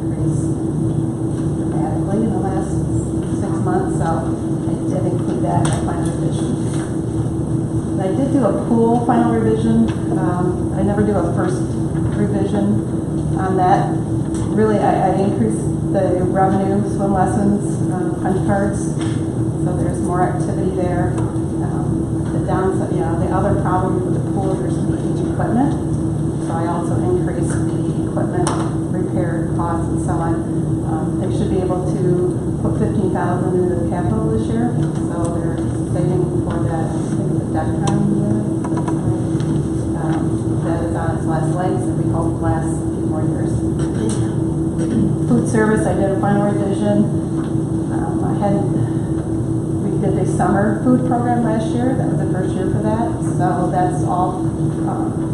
increased dramatically in the last 6 months, so I did include that in my final revision. I did do a pool final revision. I never do a first revision on that. Really, I increased the revenue, swim lessons, punch cards, so there's more activity there. The downside, the other problem with the pool, there's leakage equipment, so I also increased the equipment repair costs and so on. They should be able to put $15,000 into the capital this year, so they're saving for that. I think the deck that is on its last legs, and we hope last a few more years. Food service, I did a final revision. We did a summer food program last year. That was the first year for that. So that's all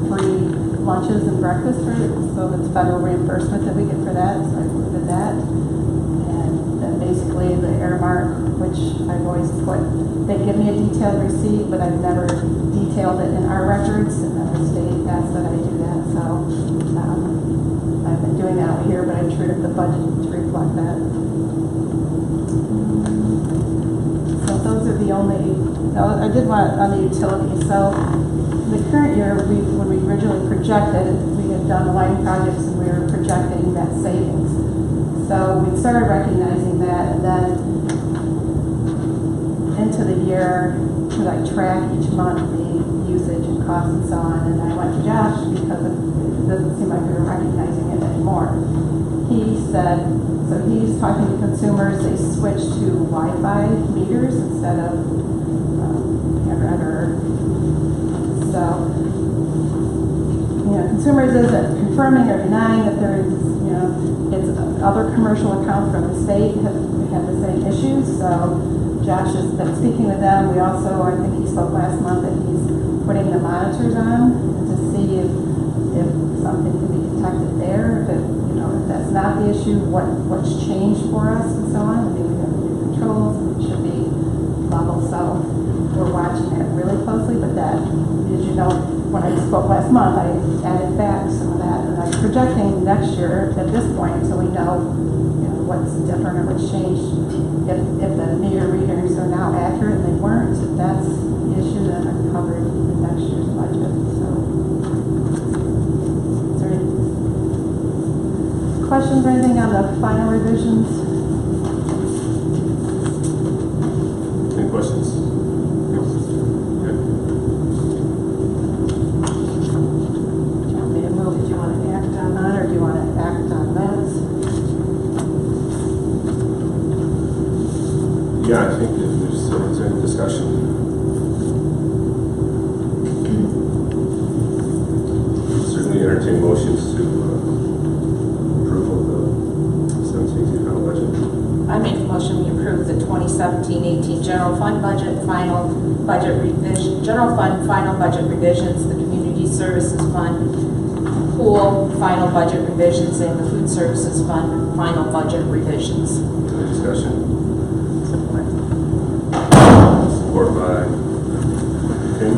free lunches and breakfast, so that's federal reimbursement that we get for that. So I included that. And then basically the Airmark, which I've always put, they give me a detailed receipt, but I've never detailed it in our records, and then the state asked that I do that. So I've been doing that out here, but I treated the budget to reflect that. So those are the only, I did want on the utilities. So the current year, when we originally projected, we had done the lighting projects and we were projecting that savings. So we started recognizing that, and then into the year, to track each month the usage and costs and so on. And I went to Josh because it doesn't seem like we were recognizing it anymore. He said, so he's talking to consumers, they switched to Wi-Fi meters instead of So, consumers isn't confirming or denying that there is, it's other commercial accounts from the state have the same issues. So Josh has been speaking with them. We also, I think he spoke last month that he's putting the monitors on to see if something can be detected there. If that's not the issue, what's changed for us and so on. I think we have new controls and it should be level. So we're watching it really closely, but that, as you know, when I spoke last month, I added back some of that, and I'm projecting next year at this point, so we know, what's different or what's changed. If the meter readers are now accurate and they weren't, that's the issue that are covered in next year's budget. So, is there any questions or anything on the final revisions? Any questions? Yeah, I think if there's any discussion. Certainly entertain motions to approve of the 17-18 final budget. I make a motion we approve the 2017-18 general fund budget, final budget revision, general fund final budget revisions, the community services fund, pool final budget revisions, and the food services fund final budget revisions. Any discussion? Support by Tim.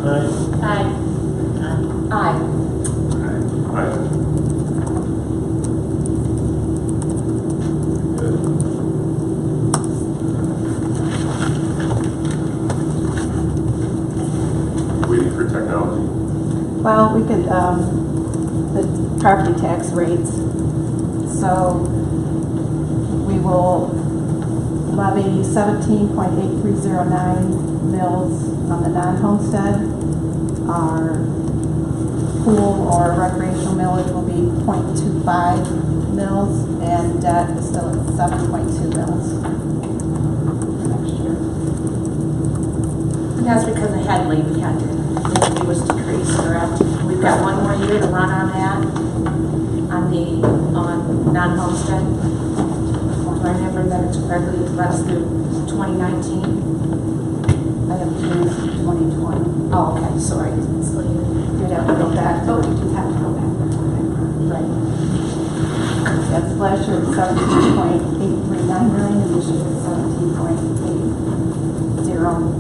Aye. Aye. Aye. Aye. Good. Waiting for technology. Well, we could, the property tax rates. So we will levy 17.8309 mills on the non-homestead. Our pool or recreational millage will be 0.25 mils, and debt is still at 7.2 mils next year. And that's because the Headley we had to was decreased, correct? We've got one more year to run on that, on non-homestead. If I remember that it's correctly, it runs through 2019. I have June 2020. Oh, okay, sorry. So you'd have to go back. Oh, you do have to go back. Right. That's last year was 17.8399, and this year is 17.8309.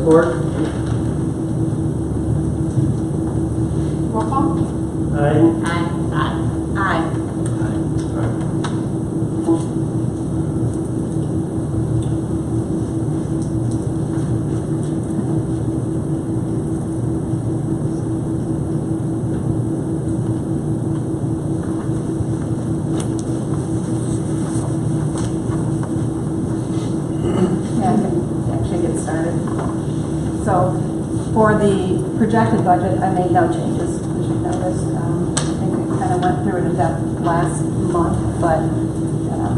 Support. Roll call? Aye. Aye. Aye. Aye. Yeah, I can actually get started. So for the projected budget, I made no changes, as you noticed. I think we kind of went through it in depth last month, but a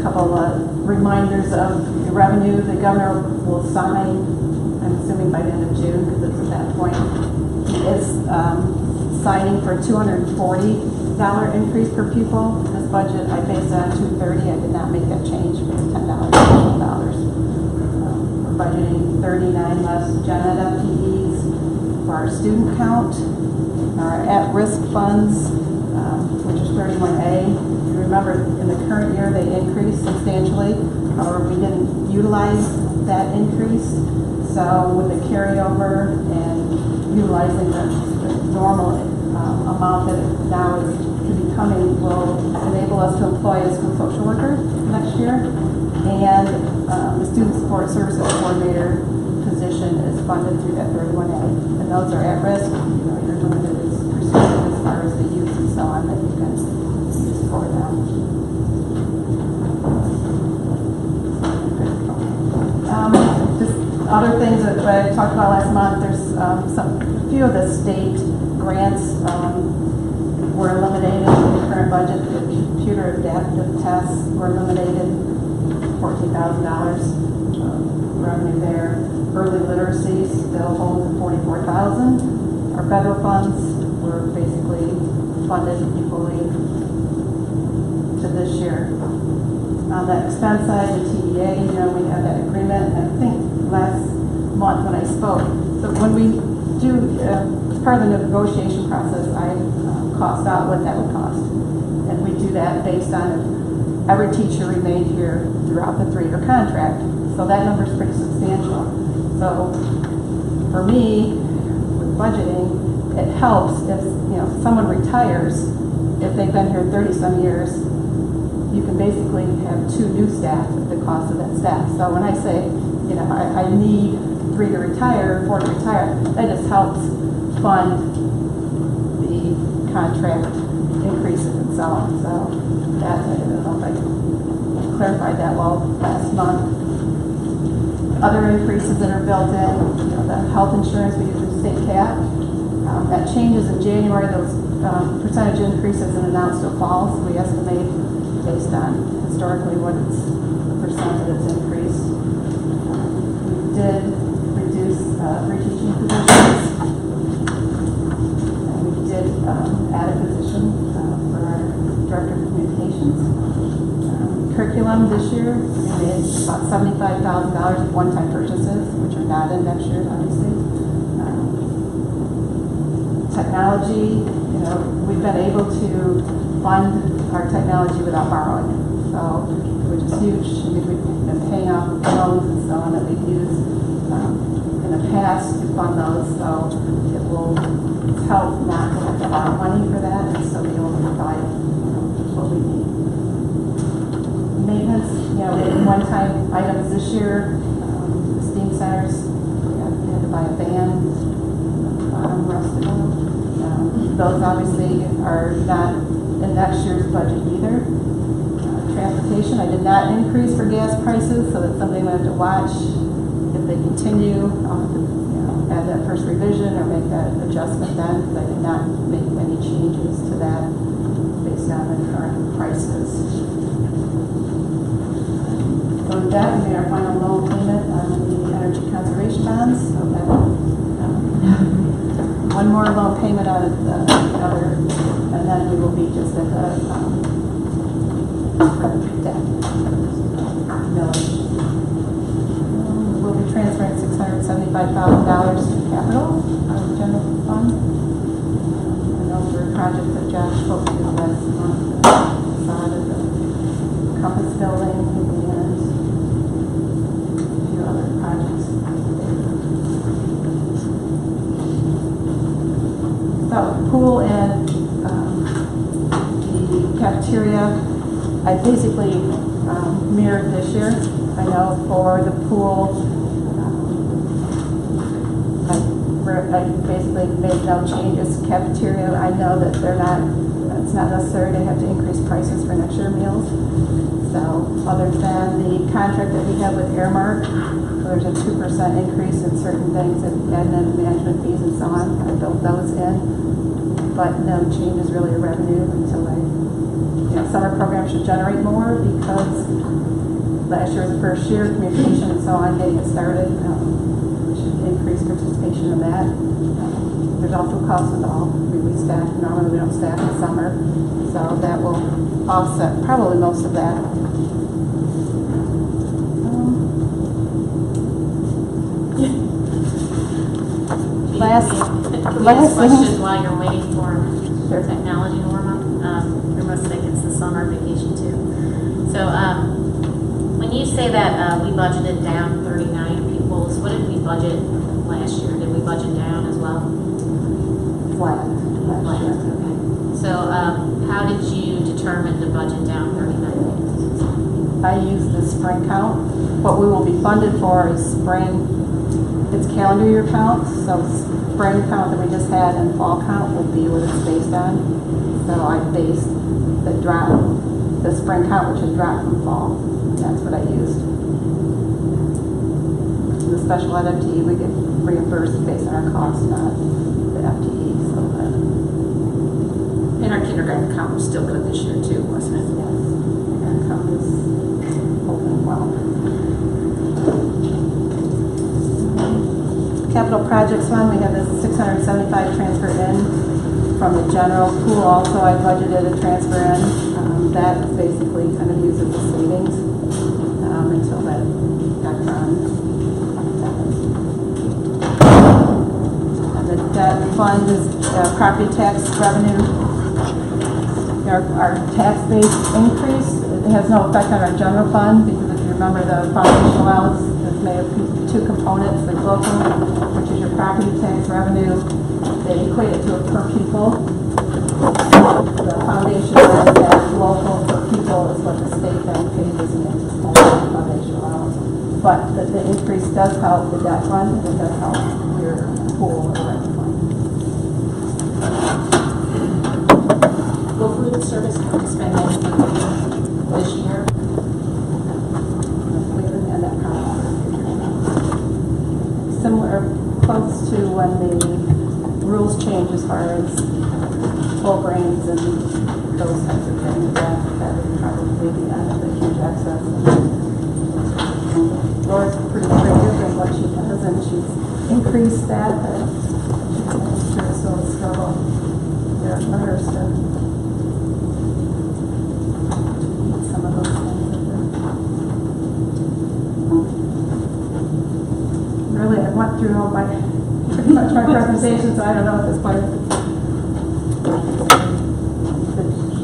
couple of reminders of the revenue the governor will sign, I'm assuming by the end of June, because it's at that point. He is signing for a $240 increase per pupil. This budget, I based it on $230. I did not make that change for the $10 additional dollars. We're budgeting 39 less gen ed FTEs for our student count, our at-risk funds, which is 31A. If you remember, in the current year, they increased substantially. However, we didn't utilize that increase. So with the carryover and utilizing the normal amount that it now is to be coming will enable us to employ a school social worker next year. And the student support services coordinator position is funded through that 31A. And those are at risk. You know, your limited is restricted as far as the use and so on that you can use for them. Just other things that I talked about last month, there's a few of the state grants were eliminated in the current budget. The computer adaptive tests were eliminated, $14,000 revenue there. Early literacy still holds at $44,000. Our federal funds were basically funded equally to this year. On the expense side, the TEA, you know, we have that agreement, and I think last month when I spoke, so when we do, as part of the negotiation process, I cost out what that would cost. And we do that based on if every teacher remained here throughout the 3-year contract. So that number is pretty substantial. So for me, with budgeting, it helps if, you know, someone retires, if they've been here 30-some years, you can basically have 2 new staff at the cost of that staff. So when I say, you know, I need 3 to retire, 4 to retire, that just helps fund the contract increases and so on. So that, I don't know if I clarified that well last month. Other increases that are built in, you know, the health insurance, we use the state cap. That changes in January. Those percentage increases and announced to fall. So we estimate based on historically what it's the percent that it's increased. We did reduce reteaching positions. And we did add a position for our director of communications. Curriculum this year, we made about $75,000 of one-time purchases, which are not in next year, obviously. Technology, you know, we've been able to fund our technology without borrowing it. So, which is huge. I mean, we've been paying off loans and so on that we've used in the past to fund those. So it will help not to have to borrow money for that and still be able to provide, you know, what we need. Maintenance, you know, one-time items this year, the STEAM centers, we had to buy a van, bottom rusted out. Those obviously are not in next year's budget either. Transportation, I did not increase for gas prices, so that's something we have to watch. If they continue, I'll have to, you know, add that first revision or make that adjustment then, because I did not make any changes to that based on the current prices. So with that, we made our final loan payment on the energy conservation bonds. So that, one more loan payment out of the other, and then we will be just at the debt millage. We'll be transferring $675,000 to capital out of the general fund. And those were projects that Josh spoke to last month, the facade of the Compass building and a few other projects. I basically mirrored this year. I know for the pool, I basically made no changes. Cafeteria, I know that it's not necessary to have to increase prices for next year meals. So other than the contract that we have with Airmark, there's a 2% increase in certain things and admin management fees and so on. I built those in, but no changes really to revenue until summer program should generate more because last year was the first year, communication and so on, getting it started. Should increase participation in that. There's also costs involved. We staff, normally we don't staff in summer, so that will offset probably most of that. Last question while you're waiting for Sure. technology to warm up. We must think it's the summer vacation too. So when you say that we budgeted down 39 pupils, what did we budget last year? Did we budget down as well? Flat. Flat, okay. So how did you determine to budget down 39 pupils? I use the spring count. What we will be funded for is spring. It's calendar year counts, so spring count that we just had and fall count will be what it's based on. So I based the spring count, which is dropped from fall. That's what I used. The special ed FTE, we get reimbursed based on our cost, not the FTE. So And our kindergarten count was still good this year too, wasn't it? yes, our count is holding well. Capital projects fund, we have this 675 transfer in from the general pool. Also, I budgeted a transfer in. That is basically kind of used as a savings until that got done. And the debt fund is property tax revenue. Our tax base increase. It has no effect on our general fund because if you remember the foundation allowance is made of two components, the local, which is your property tax revenue. They equate it to a per pupil. The foundation that local per pupil is what the state then pays as an interest on the foundation allowance. But the increase does help the debt fund and it does help your pool or rent fund. Will food service spend anything this year? And that similar, close to when the rules change as far as whole grains and those types of things, that would probably be out of the huge excess. Laura's pretty creative in what she does, and she's increased that, but she's still a struggle. There are others to eat some of those things. Really, I went through all pretty much my presentation, so I don't know at this point.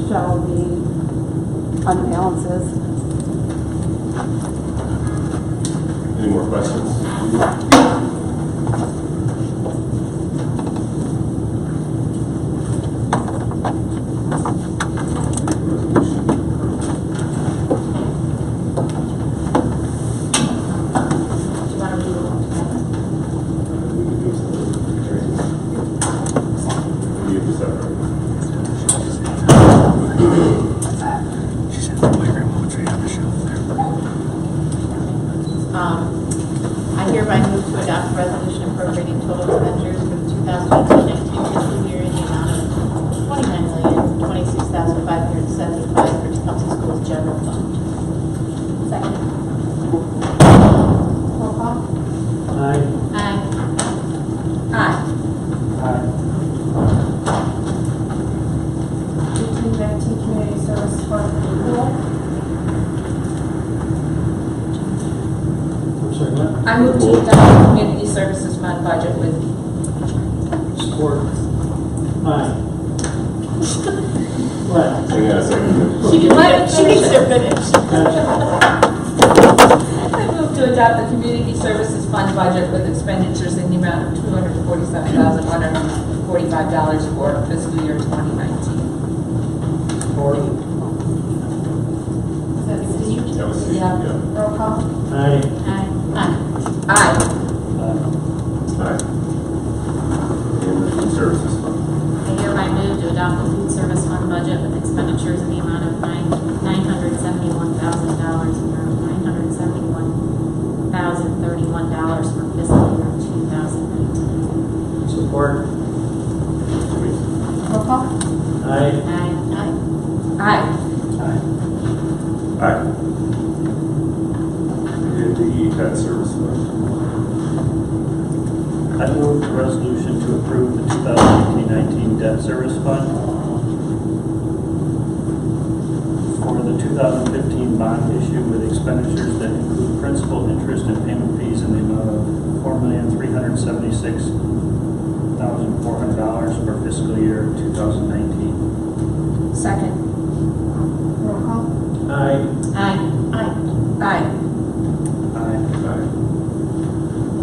Shall be unbalances. Any more questions? I hereby move to adopt a resolution appropriating total expenditures for the 2018-19 fiscal year in the amount of $29,026,575 for Tecumseh Schools General Fund. Second. Roll call. Aye. Aye. Aye. Aye. 1819 Community Service Fund pool. I'm sorry, what? I move to adopt the community services fund budget with. Support. Aye. What? Hang on a second. She needs to finish. Gotcha. I move to adopt the community services fund budget with expenditures in the amount of $247,145 for fiscal year 2019. Support. that Steve? That was Steve, Yeah. yeah. Roll call? Aye. Aye. Aye. Aye. And the food services fund. I hereby move to adopt the food service fund budget with expenditures in the amount of $971,000 and $971,031 for fiscal year 2019. Support. Roll call? Aye. Aye. Aye. Aye. And the debt service fund. I move the resolution to approve the 2018-19 debt service fund for the 2015 bond issue with expenditures that include principal, interest, and payment fees in the amount of $4,376,400 for fiscal year 2019. Second. Roll call? Aye. Aye. Aye. Aye.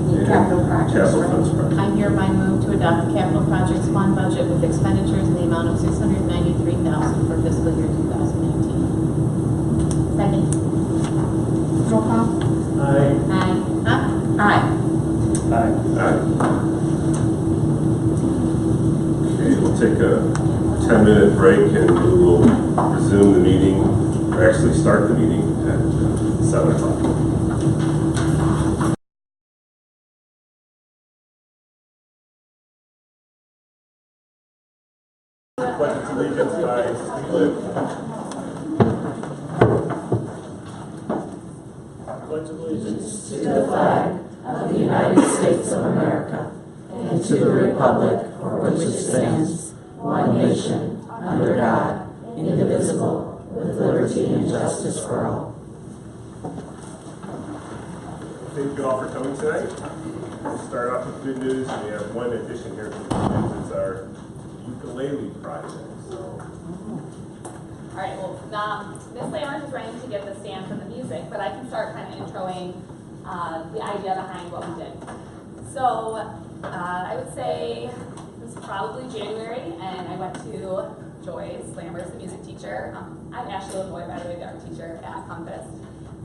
Need capital projects, Capital right? funds project. I hereby move to adopt the capital projects fund budget with expenditures in the amount of $693,000 for fiscal year 2019. Second. Roll call? Aye. Aye. Aye. Aye. Okay, we'll take a 10-minute break and we will resume the meeting, or actually start the meeting at 7 o'clock. Pledge of allegiance by Steve. Pledge of allegiance. To the flag of the United States of America and to the republic for which it stands, one nation, under God, indivisible, with liberty and justice for all. Thank you all for coming tonight. We'll start off with good news. We have one addition here to the good news. It's our ukulele project. All right, well, Miss Lammers is running to get the stand for the music, but I can start kind of introing the idea behind what we did. So I would say it was probably January, and I went to Joyce Lammers, the music teacher. I'm Ashley LaVoy, by the way, the art teacher at Compass.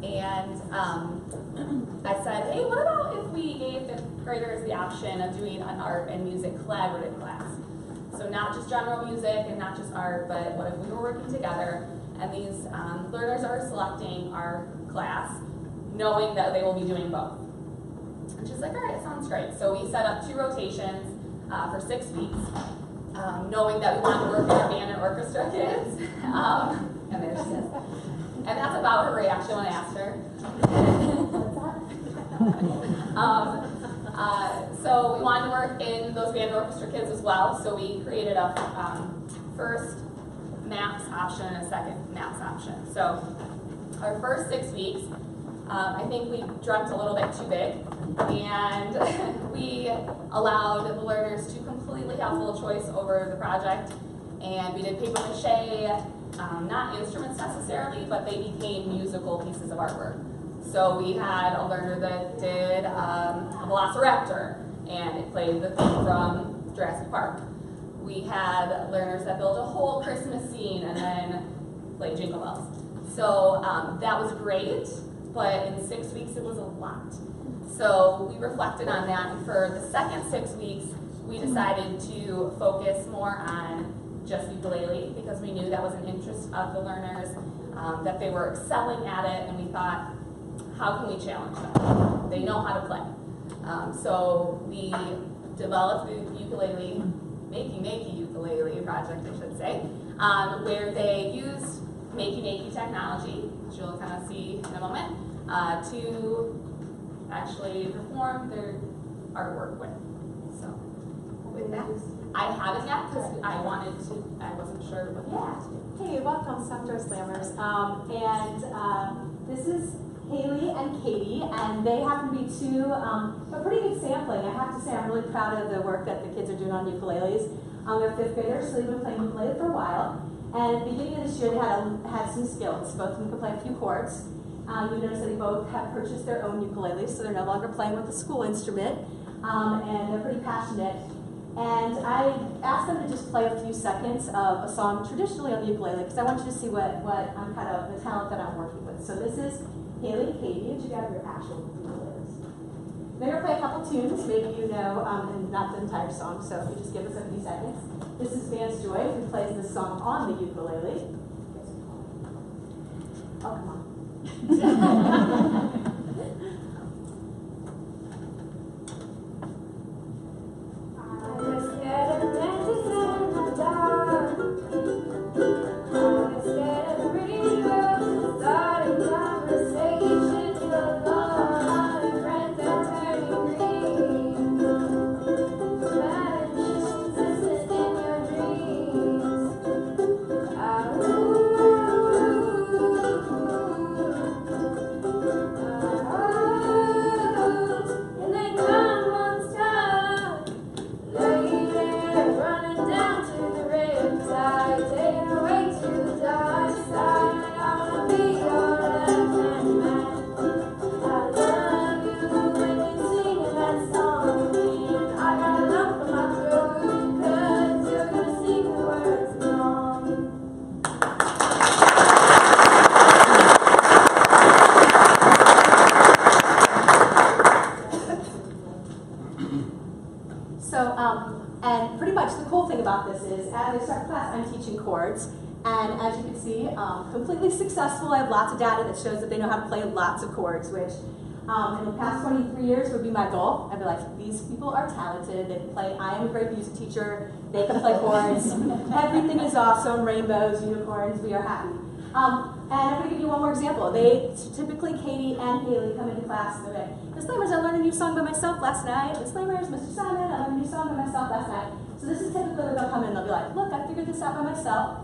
And I said, hey, what about if we gave fifth graders the option of doing an art and music collaborative class? So not just general music and not just art, but what if we were working together and these learners are selecting our class, knowing that they will be doing both. And she's like, all right, sounds great. So we set up 2 rotations for 6 weeks, knowing that we wanted to work with our band and orchestra kids. And there she is. And that's about her reaction when I asked her. So we wanted to work in those band and orchestra kids as well. So we created a first maps option and a second maps option. So our first 6 weeks, I think we dreamt a little bit too big, and we allowed the learners to completely have full choice over the project. And we did paper mache, not instruments necessarily, but they became musical pieces of artwork. So we had a learner that did a velociraptor, and it played the theme from Jurassic Park. We had learners that built a whole Christmas scene and then played Jingle Bells. So that was great, but in 6 weeks it was a lot. So we reflected on that, and for the second 6 weeks, we decided to focus more on just ukulele, because we knew that was an interest of the learners, that they were excelling at it, and we thought, how can we challenge them? They know how to play. So we developed the ukulele, Makey ukulele project, I should say, where they used Makey technology, which you'll kind of see in a moment, to actually perform their artwork with. So with that, I haven't yet because I wasn't sure what you asked. Hey, welcome, I'm Joyce Lammers. This is Haley and Katie, and they happen to be two, a pretty good sampling. I have to say I'm really proud of the work that the kids are doing on ukuleles. They're 5th graders, so they've been playing ukulele for a while. And at the beginning of this year, they had some skills. Both of them could play a few chords. You notice that they both have purchased their own ukuleles, so they're no longer playing with a school instrument, and they're pretty passionate. And I asked them to just play a few seconds of a song traditionally on the ukulele, because I want you to see what I'm kind of, the talent that I'm working with. with. So this is Haley and Katie, and you got your actual ukuleles. They're going to play a couple tunes, maybe you know, and not the entire song, so if you just give us a few seconds. This is Vance Joy, who plays this song on the ukulele. Oh, come on. And pretty much the cool thing about this is, as I start class, I'm teaching chords. And as you can see, completely successful. I have lots of data that shows that they know how to play lots of chords, which in the past 23 years would be my goal. I'd be like, these people are talented. They can play. I am a great music teacher. They can play chords. Everything is awesome. Rainbows, unicorns. We are happy. And I'm going to give you one more example. Typically, Katie and Haley come into class and they're like, disclaimers, I learned a new song by myself last night. Disclaimers, Mr. Simon, I learned a new song by myself last night. So this is typically where they'll come in and they'll be like, look, I figured this out by myself.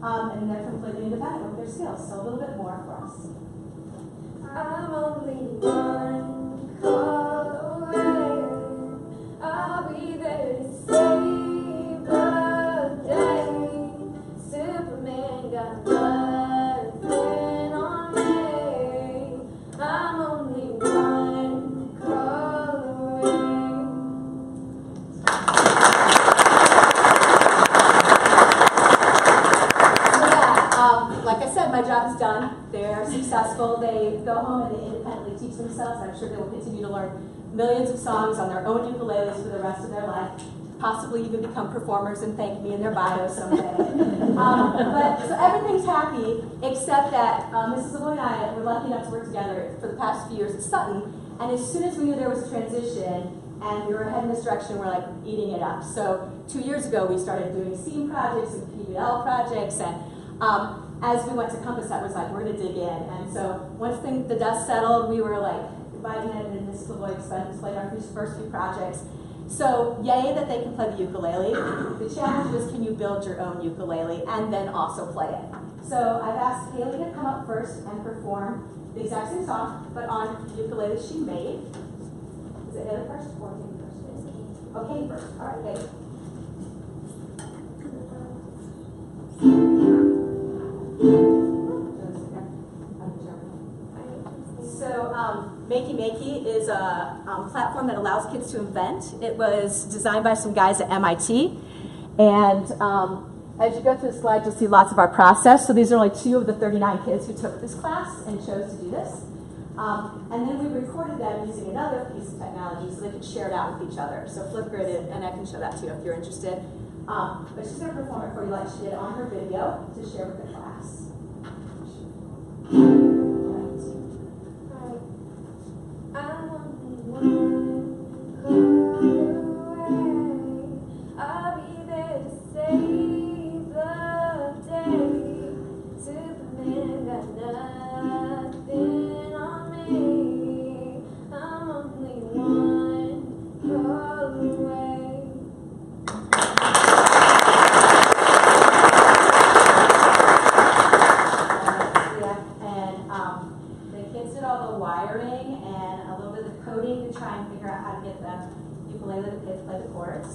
And they're completely independent with their skills. So a little bit more for us. I'm only one call away. I'll be there to save the day. Superman got nothing on me. I'm only one call away. Like I said, my job is done. They're successful. They go home and they independently teach themselves. I'm sure they will continue to learn millions of songs on their own ukuleles for the rest of their life. Possibly even become performers and thank me in their bio someday. So everything's happy, except that Mrs. LeBoy and I were lucky enough to work together for the past few years at Sutton. And as soon as we knew there was a transition and we were heading this direction, we're like eating it up. So 2 years ago, we started doing SEAM projects and PBL projects. And as we went to Compass, that was like, we're going to dig in. And so once the dust settled, we were like inviting them, and Mrs. LeBoy played our first few projects. So yay that they can play the ukulele. The challenge was, can you build your own ukulele and then also play it? So I've asked Haley to come up first and perform the exact same song, but on the ukulele she made. Is it Haley first or Kate first? Okay, first. All right, Haley. So Makey Makey is a platform that allows kids to invent. It was designed by some guys at MIT. And as you go through the slide, you'll see lots of our process. So these are only 2 of the 39 kids who took this class and chose to do this. And then we recorded them using another piece of technology so they could share it out with each other. So Flipgrid, and I can show that to you if you're interested. But she's going to perform it for you like she did on her video to share with the class. I'm only one call away. I'll be there to save the day. Superman got nothing on me. I'm only one call away. Wiring and a little bit of coding to try and figure out how to get the ukulele to play the chords.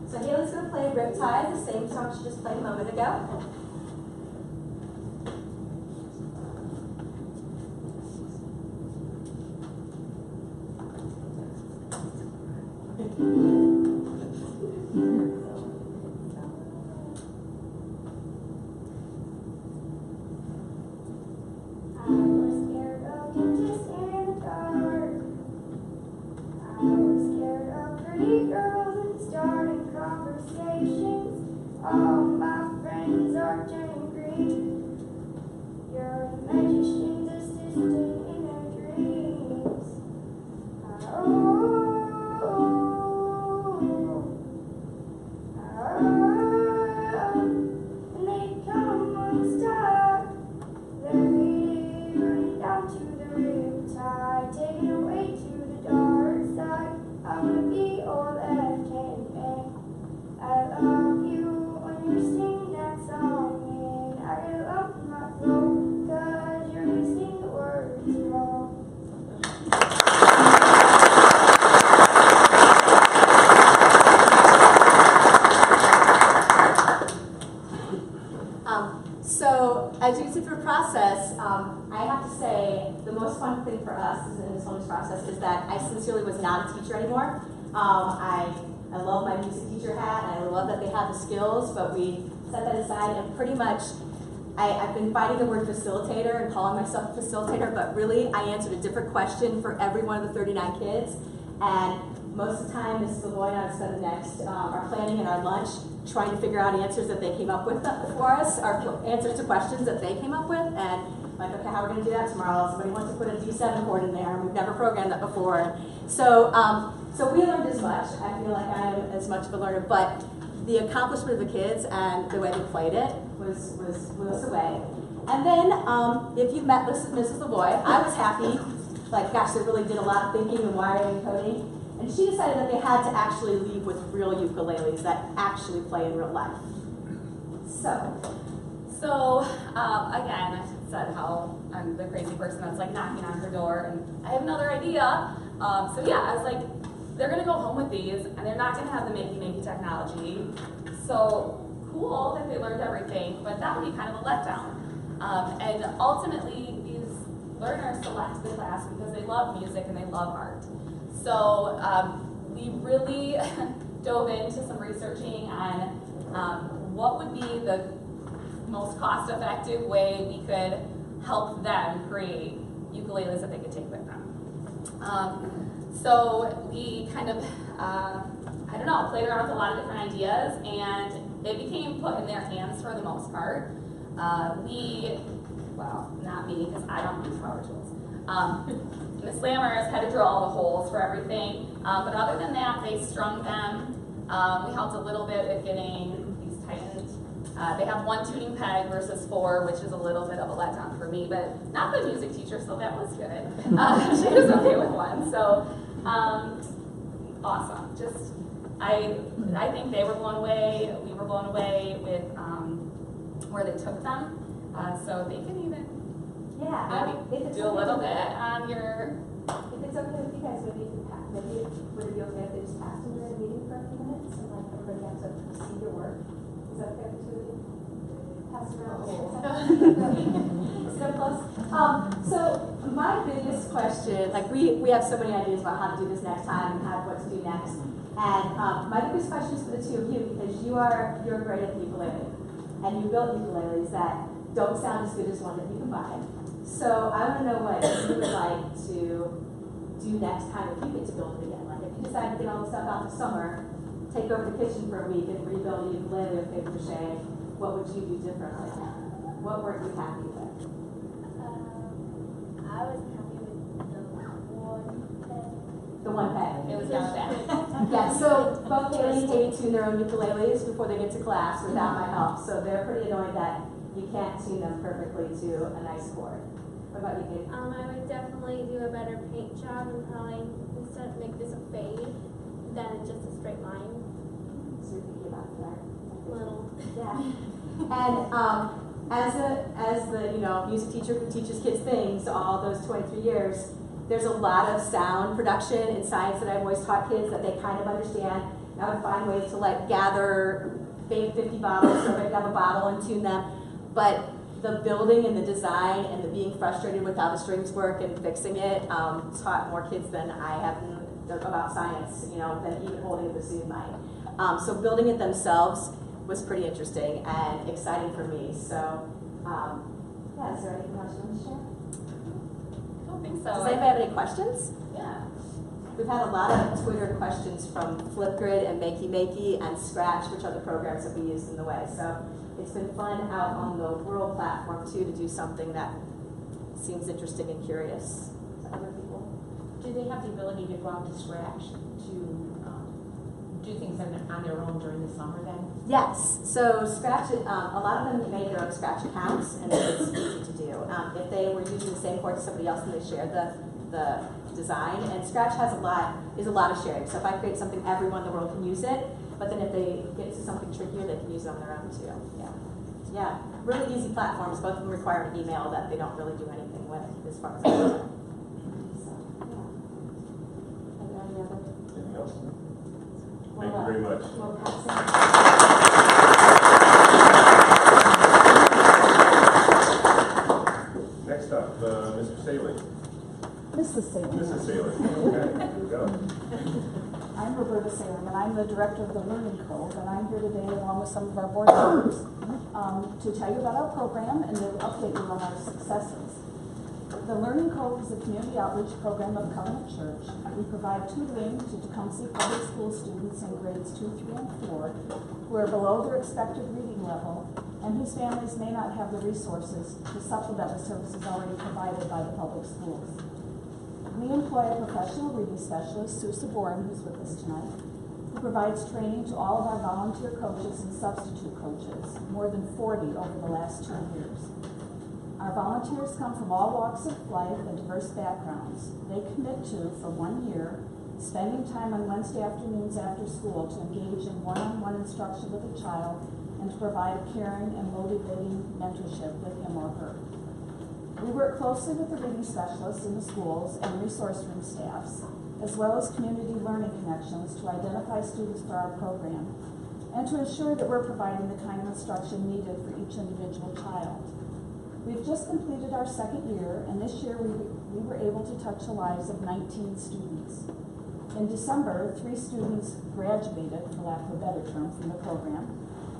So Haley's going to play Riptide, the same song she just played a moment ago. orange and green. You're a magician's assistant in our dreams. And they come unstuck. They're running down to the riptide, taken away to the dark side. I wanna be all that I can be. I love you when you sing that song, and I get up in my throat, 'cause you're mixing the words wrong. So as you sit through a process, I have to say the most fun thing for us in this whole process is that I sincerely was not a teacher anymore. I love my music teacher hat, and I love that they have the skills, but we set that aside and pretty much I've been fighting the word facilitator and calling myself a facilitator, but really I answered a different question for every one of the 39 kids. And most of the time, Mrs. LeBoy and I spend the next, our planning and our lunch trying to figure out answers that they came up with for us, or answers to questions that they came up with. And like, okay, how are we going to do that tomorrow? Somebody wants to put a D7 chord in there, and we've never programmed that before. So, so we learned as much. I feel like I am as much of a learner, but the accomplishment of the kids and the way they played it blew us away. And then, if you've met Mrs. LeBoy, I was happy. Like, gosh, they really did a lot of thinking and wiring and coding. And she decided that they had to actually leave with real ukuleles that actually play in real life. So, again, I said how I'm the crazy person that's like knocking on her door, and I have another idea. So yeah, I was like, they're gonna go home with these, and they're not gonna have the makey technology. So cool that they learned everything, but that would be kind of a letdown. And ultimately, these learners select the class because they love music and they love art. So we really dove into some researching on what would be the most cost-effective way we could help them create ukuleles that they could take with them. So we kind of, I don't know, played around with a lot of different ideas, and it became put in their hands for the most part. Well, not me, because I don't use power tools. Miss Lammers had to drill all the holes for everything, but other than that, they strung them. We helped a little bit with getting these tightened. They have 1 tuning peg versus 4, which is a little bit of a letdown for me, but not the music teacher, so that was good. She was okay with 1, so awesome. Just, I think they were blown away. We were blown away with where they took them, so they can even maybe do a little bit on your. If it's okay with you guys, maybe would it be okay if they just passed into the meeting for a few minutes and like everybody has to see your work? Is that okay with you? Pass it around. Sit up close. So my biggest question, like we have so many ideas about how to do this next time and what to do next. And my biggest question is for the two of you, because you're great at the ukulele, and you built ukuleles that don't sound as good as one that you can buy. So I want to know what you would like to do next time if you get to build it again. Like if you decide to get all the stuff out this summer, take over the kitchen for a week and rebuild a ukulele with paper mache, what would you do differently? What weren't you happy with? I was happy with The one peg. It was not bad. Yeah, so both Haley and Katie tune their own ukuleles before they get to class without my help. So they're pretty annoyed that you can't tune them perfectly to a nice chord. What about you, Katie? I would definitely do a better paint job and probably instead of make this a fade than just a straight line. So you're thinking about that? Little. Yeah. And as the music teacher who teaches kids things all those 23 years, there's a lot of sound production and science that I've always taught kids that they kind of understand. And I would find ways to like gather 50 bottles or maybe have a bottle and tune them. But the building and the design and the being frustrated with how the strings work and fixing it taught more kids than I have about science, than even holding a bassoon might. So building it themselves was pretty interesting and exciting for me. So, yeah, is there anything else you want to share? I don't think so. Does anybody have any questions? Yeah. We've had a lot of Twitter questions from Flipgrid and Makey and Scratch, which are the programs that we use in the way. So it's been fun out on the World platform too to do something that seems interesting and curious to other people. Do they have the ability to go out to Scratch to do things on their own during the summer then? Yes. So Scratch, a lot of them made their own Scratch accounts, and it's easy to do. If they were using the same code as somebody else, then they shared the design. And Scratch has a lot of sharing. So if I create something, everyone in the world can use it. But then if they get to something trickier, they can use it on their own too. Yeah. Yeah. Really easy platforms. Both of them require an email that they don't really do anything with, as far as I know. So, yeah. Are there any other? Anything else? Thank you very much. Well, pass it. Next up, Mr. Saley. Mrs. Salem. Mrs. Saley. Okay, here we go. I'm Roberta Salem, and I'm the director of the Learning Cove, and I'm here today along with some of our board members to tell you about our program and to update you on our successes. The Learning Cove is a community outreach program of Covenant Church. We provide tutoring to Tecumseh Public School students in grades 2, 3, and 4 who are below their expected reading level and whose families may not have the resources to supplement the services already provided by the public schools. We employ a professional reading specialist, Sue Saborin, who's with us tonight, who provides training to all of our volunteer coaches and substitute coaches, more than 40 over the last 2 years. Our volunteers come from all walks of life and diverse backgrounds. They commit to, for 1 year, spending time on Wednesday afternoons after school to engage in one-on-one instruction with a child and to provide caring and motivating mentorship with him or her. We work closely with the reading specialists in the schools and resource room staffs, as well as community learning connections to identify students for our program and to ensure that we're providing the kind of instruction needed for each individual child. We've just completed our 2nd year, and this year we were able to touch the lives of 19 students. In December, 3 students graduated, for lack of a better term, from the program,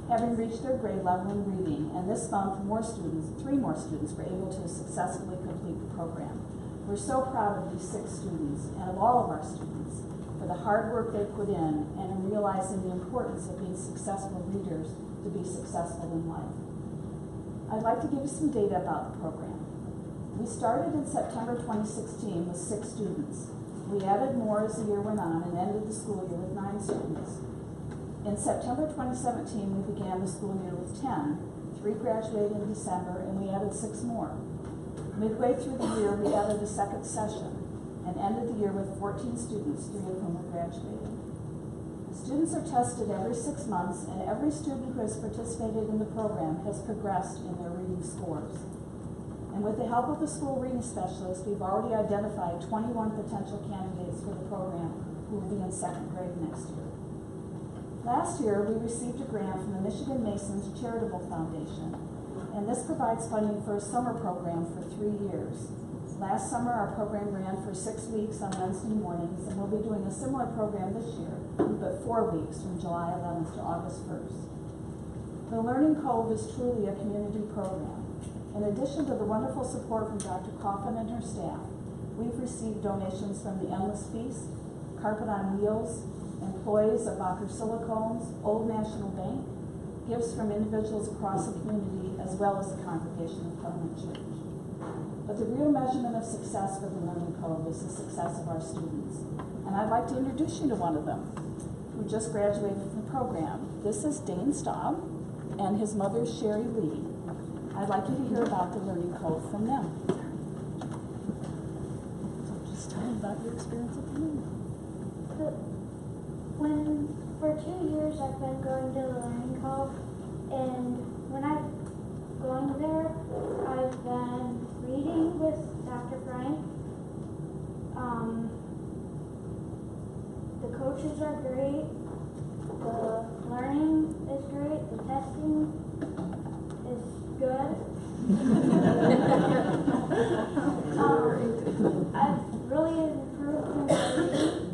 having reached their grade level in reading, and this month 3 more students were able to successfully complete the program. We're so proud of these 6 students and of all of our students for the hard work they put in and in realizing the importance of being successful readers to be successful in life. I'd like to give you some data about the program. We started in September 2016 with 6 students. We added more as the year went on and ended the school year with 9 students. In September 2017, we began the school year with 10. 3 graduated in December, and we added 6 more. Midway through the year, we added a 2nd session and ended the year with 14 students, 3 of whom were graduating. Students are tested every 6 months, and every student who has participated in the program has progressed in their reading scores. And with the help of the school reading specialist, we've already identified 21 potential candidates for the program who will be in 2nd grade next year. Last year, we received a grant from the Michigan Masons Charitable Foundation, and this provides funding for a summer program for 3 years. Last summer, our program ran for 6 weeks on Wednesday mornings, and we'll be doing a similar program this year, but 4 weeks from July 11th to August 1st. The Learning Cove is truly a community program. In addition to the wonderful support from Dr. Coffin and her staff, we've received donations from the Endless Feast, Carpet on Wheels, employees of Bacher Silicones, Old National Bank, gifts from individuals across the community, as well as the congregation of Covenant Church. But the real measurement of success for the Learning Cove is the success of our students. And I'd like to introduce you to one of them, who just graduated from the program. This is Dane Staub, and his mother, Sherry Lee. I'd like you to hear about the Learning Cove from them. So just tell me about your experience at the Learning Cove. For 2 years I've been going to the Learning Cove, and when I've gone there, I've been reading with Dr. Frank. The coaches are great, the learning is great, the testing is good. I've really improved in my reading.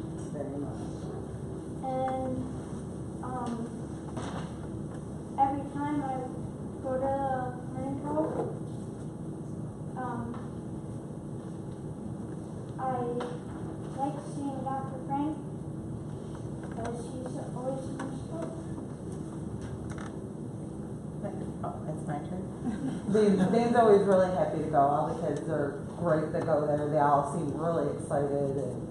And every time I go to Learning Cove, I like seeing Dr. Dean's always really happy to go. All the kids are great that go there. They all seem really excited, and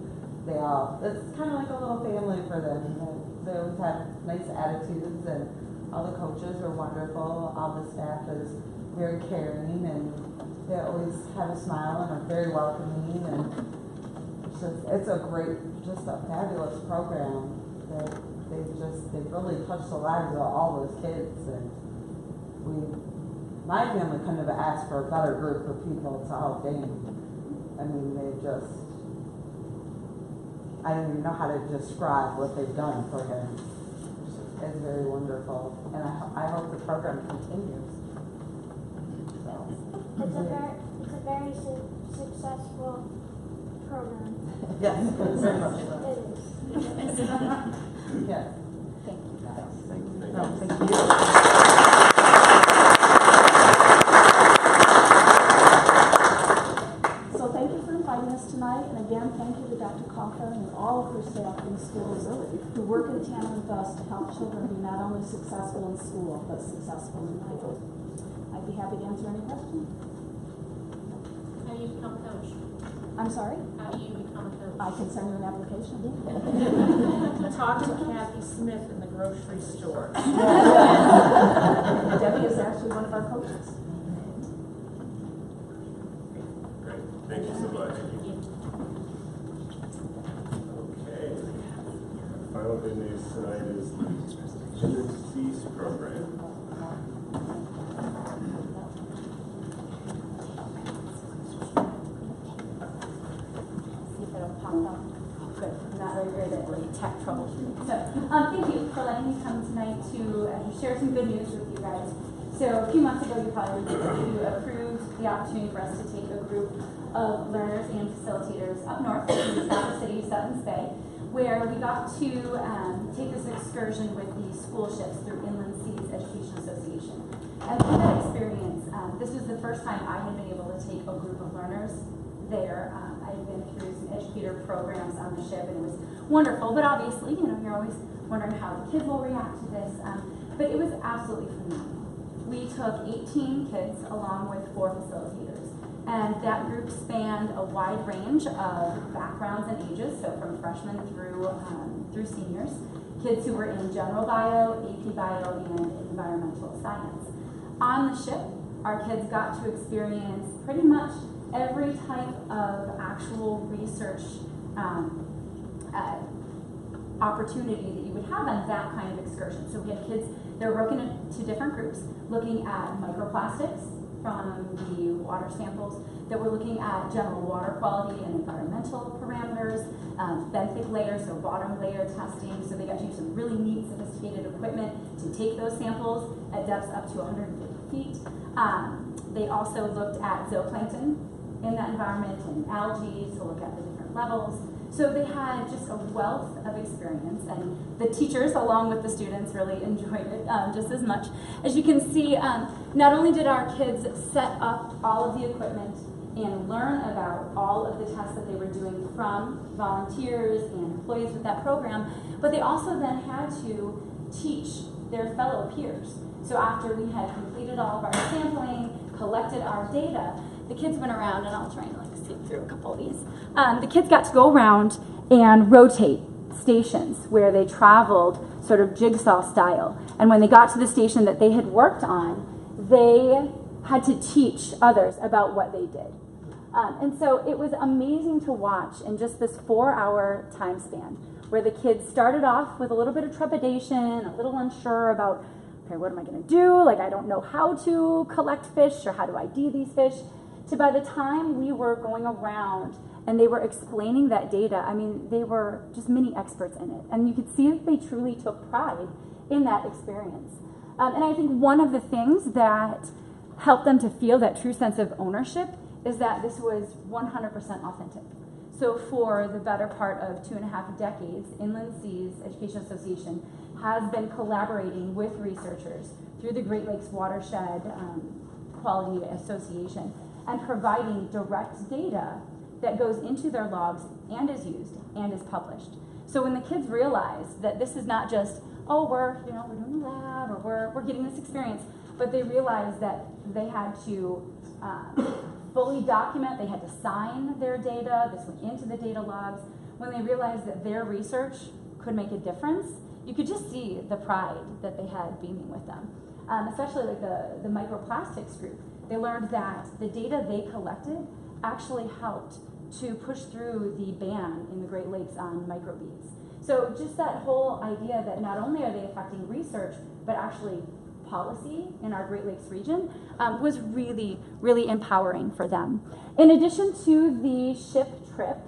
it's kind of like a little family for them. They always have nice attitudes, and all the coaches are wonderful. All the staff is very caring, and they always have a smile and are very welcoming, and it's a great, just a fabulous program that they've really touched the lives of all those kids, and my family couldn't have asked for a better group of people to help Dane. I mean, I don't even know how to describe what they've done for him. It's very wonderful, and I hope the program continues. So, It's a very successful program. yes, very much so. It is. Yes. Thank you, guys. Thank you. So thank you for inviting us tonight, and again, thank you to Dr. Coughlin and all of her staff in schools who work in tandem with us to help children be not only successful in school, but successful in life. I'd be happy to answer any questions. How do you become a coach? I'm sorry? How do you become a coach? I can send you an application. Talk to Kathy Smith in the grocery store. Debbie is actually one of our coaches. Great. Thank you so much. Okay. Final good news tonight is the Tecumseh program. Good. Not very great at tech troubleshooting. So, thank you for letting me come tonight to share some good news with you guys. So, a few months ago, you probably remember you approved the opportunity for us to take a group of learners and facilitators up north to the South City, Suttons Bay, where we got to take this excursion with the school ships through Inland Seas Education Association. And through that experience, this was the first time I had been able to take a group of learners there. I had been through some educator programs on the ship, and it was wonderful. But obviously, you're always wondering how the kids will react to this. But it was absolutely phenomenal. We took 18 kids along with 4 facilitators, and that group spanned a wide range of backgrounds and ages, so from freshmen through seniors, kids who were in general bio, AP bio, and environmental science. On the ship, our kids got to experience pretty much every type of actual research opportunity that you would have on that kind of excursion. So we had kids that were broken into different groups, looking at microplastics from the water samples, that were looking at general water quality and environmental parameters, benthic layer, so bottom layer testing. So they got to use some really neat, sophisticated equipment to take those samples at depths up to 150 feet. They also looked at zooplankton in that environment and algae to look at the different levels. So they had just a wealth of experience, and the teachers, along with the students, really enjoyed it just as much. As you can see, not only did our kids set up all of the equipment and learn about all of the tests that they were doing from volunteers and employees with that program, but they also then had to teach their fellow peers. So after we had completed all of our sampling, collected our data, the kids went around, and I'll try and see through a couple of these. The kids got to go around and rotate stations where they traveled sort of jigsaw style. And when they got to the station that they had worked on, they had to teach others about what they did. And so it was amazing to watch in just this 4-hour time span where the kids started off with a little bit of trepidation, a little unsure about, okay, what am I going to do? Like, I don't know how to collect fish or how to ID these fish. So by the time we were going around and they were explaining that data, I mean, they were just mini experts in it. And you could see that they truly took pride in that experience. And I think one of the things that helped them to feel that true sense of ownership is that this was 100% authentic. So for the better part of 2.5 decades, Inland Seas Education Association has been collaborating with researchers through the Great Lakes Watershed Quality Association and providing direct data that goes into their logs and is used and is published. So when the kids realize that this is not just, oh, we're doing the lab, or we're getting this experience, but they realized that they had to fully document, they had to sign their data, this went into the data logs. When they realized that their research could make a difference, you could just see the pride that they had beaming with them. Especially like the microplastics group. They learned that the data they collected actually helped to push through the ban in the Great Lakes on microbeads. So just that whole idea that not only are they affecting research, but actually policy in our Great Lakes region was really, really empowering for them. In addition to the ship trip,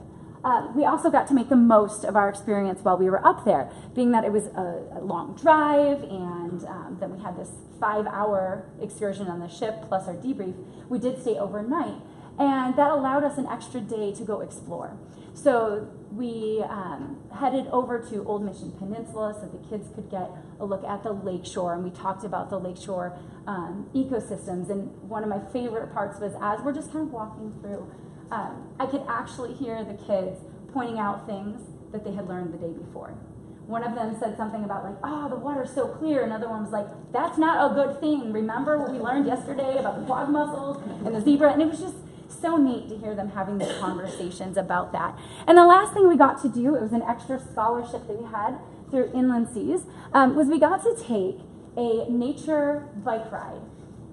we also got to make the most of our experience while we were up there, being that it was a long drive and then we had this 5-hour excursion on the ship plus our debrief. We did stay overnight, and that allowed us an extra day to go explore. So we headed over to Old Mission Peninsula so the kids could get a look at the lakeshore, and we talked about the lakeshore ecosystems. And one of my favorite parts was as we're just kind of walking through, I could actually hear the kids pointing out things that they had learned the day before. One of them said something about like, oh, the water's so clear. Another one was like, that's not a good thing. Remember what we learned yesterday about the quad mussels and the zebra? And it was just so neat to hear them having these conversations about that. And the last thing we got to do, it was an extra scholarship that we had through Inland Seas, was we got to take a nature bike ride.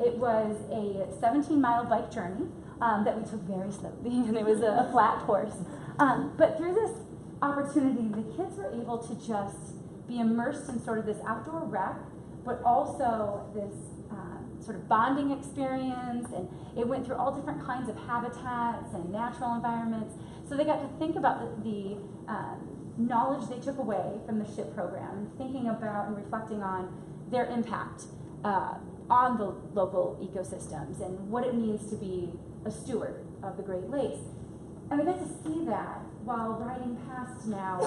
It was a 17-mile bike journey that we took very slowly, and it was a flat course. But through this opportunity, the kids were able to just be immersed in sort of this outdoor rec, but also this sort of bonding experience, and it went through all different kinds of habitats and natural environments. So they got to think about the knowledge they took away from the SHIP program, and thinking about and reflecting on their impact on the local ecosystems and what it means to be a steward of the Great Lakes. And we got to see that while riding past now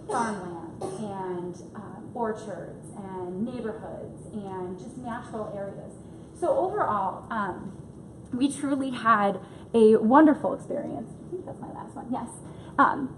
farmland and orchards and neighborhoods and just natural areas. So overall, we truly had a wonderful experience. I think that's my last one, yes.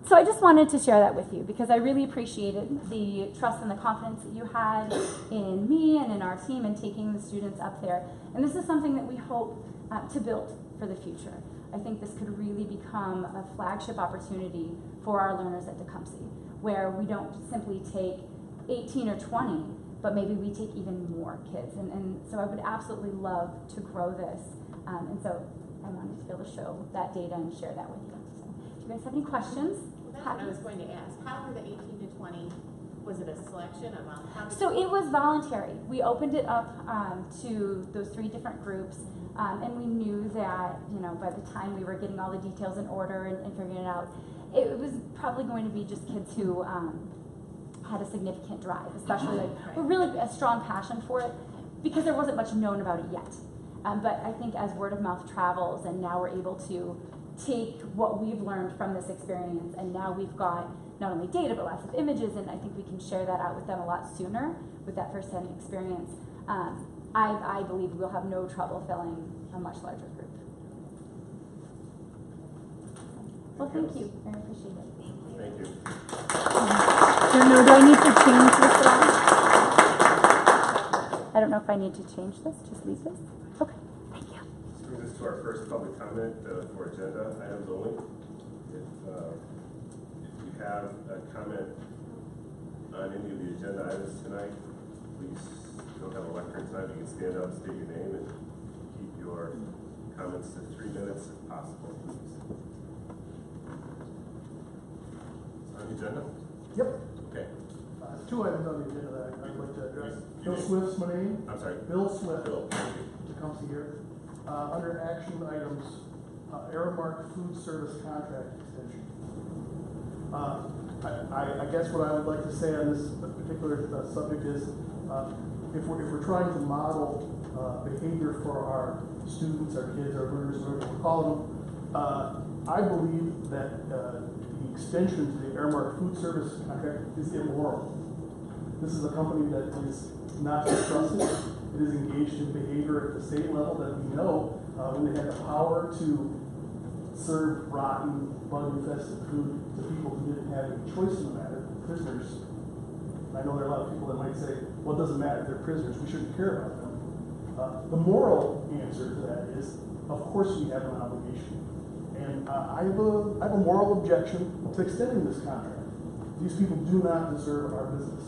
So I just wanted to share that with you because I really appreciated the trust and the confidence that you had in me and in our team in taking the students up there. And this is something that we hope to build for the future. I think this could really become a flagship opportunity for our learners at Tecumseh, where we don't simply take 18 or 20, but maybe we take even more kids. And so I would absolutely love to grow this. And so I wanted to be able to show that data and share that with you. So if you guys have any questions? Well, that's what I was going to ask. How were the 18 to 20? Was it a selection among? So it was voluntary. We opened it up to those 3 different groups. And we knew that, you know, by the time we were getting all the details in order and figuring it out, it was probably going to be just kids who had a significant drive, especially like, really a strong passion for it, because there wasn't much known about it yet. But I think as word of mouth travels, and now we're able to take what we've learned from this experience, and now we've got not only data, but lots of images, and I think we can share that out with them a lot sooner with that first-hand experience. I believe we'll have no trouble filling a much larger group. Well, thank you. I appreciate it. Thank you. Do I need to change this at all? I don't know if I need to change this. Just leave this. Okay. Thank you. This brings us to our first public comment for agenda items only. If you have a comment on any of the agenda items tonight, please. You don't have a lectern tonight, you can stand up, state your name, and keep your comments to 3 minutes if possible, please. On the agenda? Yep. Okay. 2 items on the agenda that I'd like to address. Your Bill name? Swift's my name. I'm sorry? Bill Swift. Bill, thank you. Tecumseh here. Under action items, Aramark food service contract extension. I guess what I would like to say on this particular subject is if we're trying to model behavior for our students, our kids, our learners, whatever we're calling them, I believe that the extension to the Aramark food service contract is immoral. This is a company that is not to be trusted. It is engaged in behavior at the state level that we know when they had the power to serve rotten, bug-infested food to people who didn't have any choice in the matter, prisoners. I know there are a lot of people that might say, well, it doesn't matter, they're prisoners, we shouldn't care about them. The moral answer to that is, of course we have an obligation. And I have a moral objection to extending this contract. These people do not deserve our business.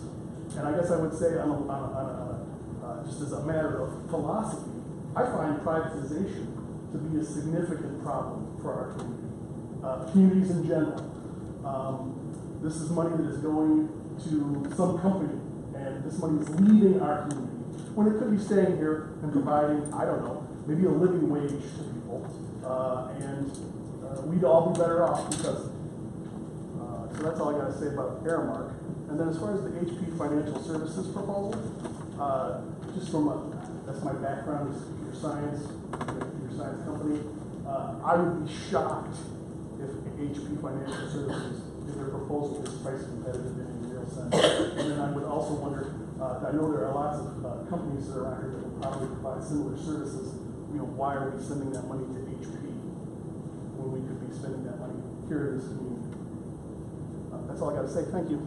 And I guess I would say, just as a matter of philosophy, I find privatization to be a significant problem for our community, communities in general. This is money that is going to some company, and this money is leaving our community, when it could be staying here and providing, I don't know, maybe a living wage to people, and we'd all be better off because of it. So that's all I got to say about Aramark. And then as far as the HP Financial Services proposal, just from that's my background is computer science company. I would be shocked if HP Financial Services, if their proposal is price competitive in any real sense. And then I would also wonder, I know there are lots of companies that are out here that will probably provide similar services. You know, why are we sending that money to HP when we could be spending that money here in this community? That's all I got to say. Thank you.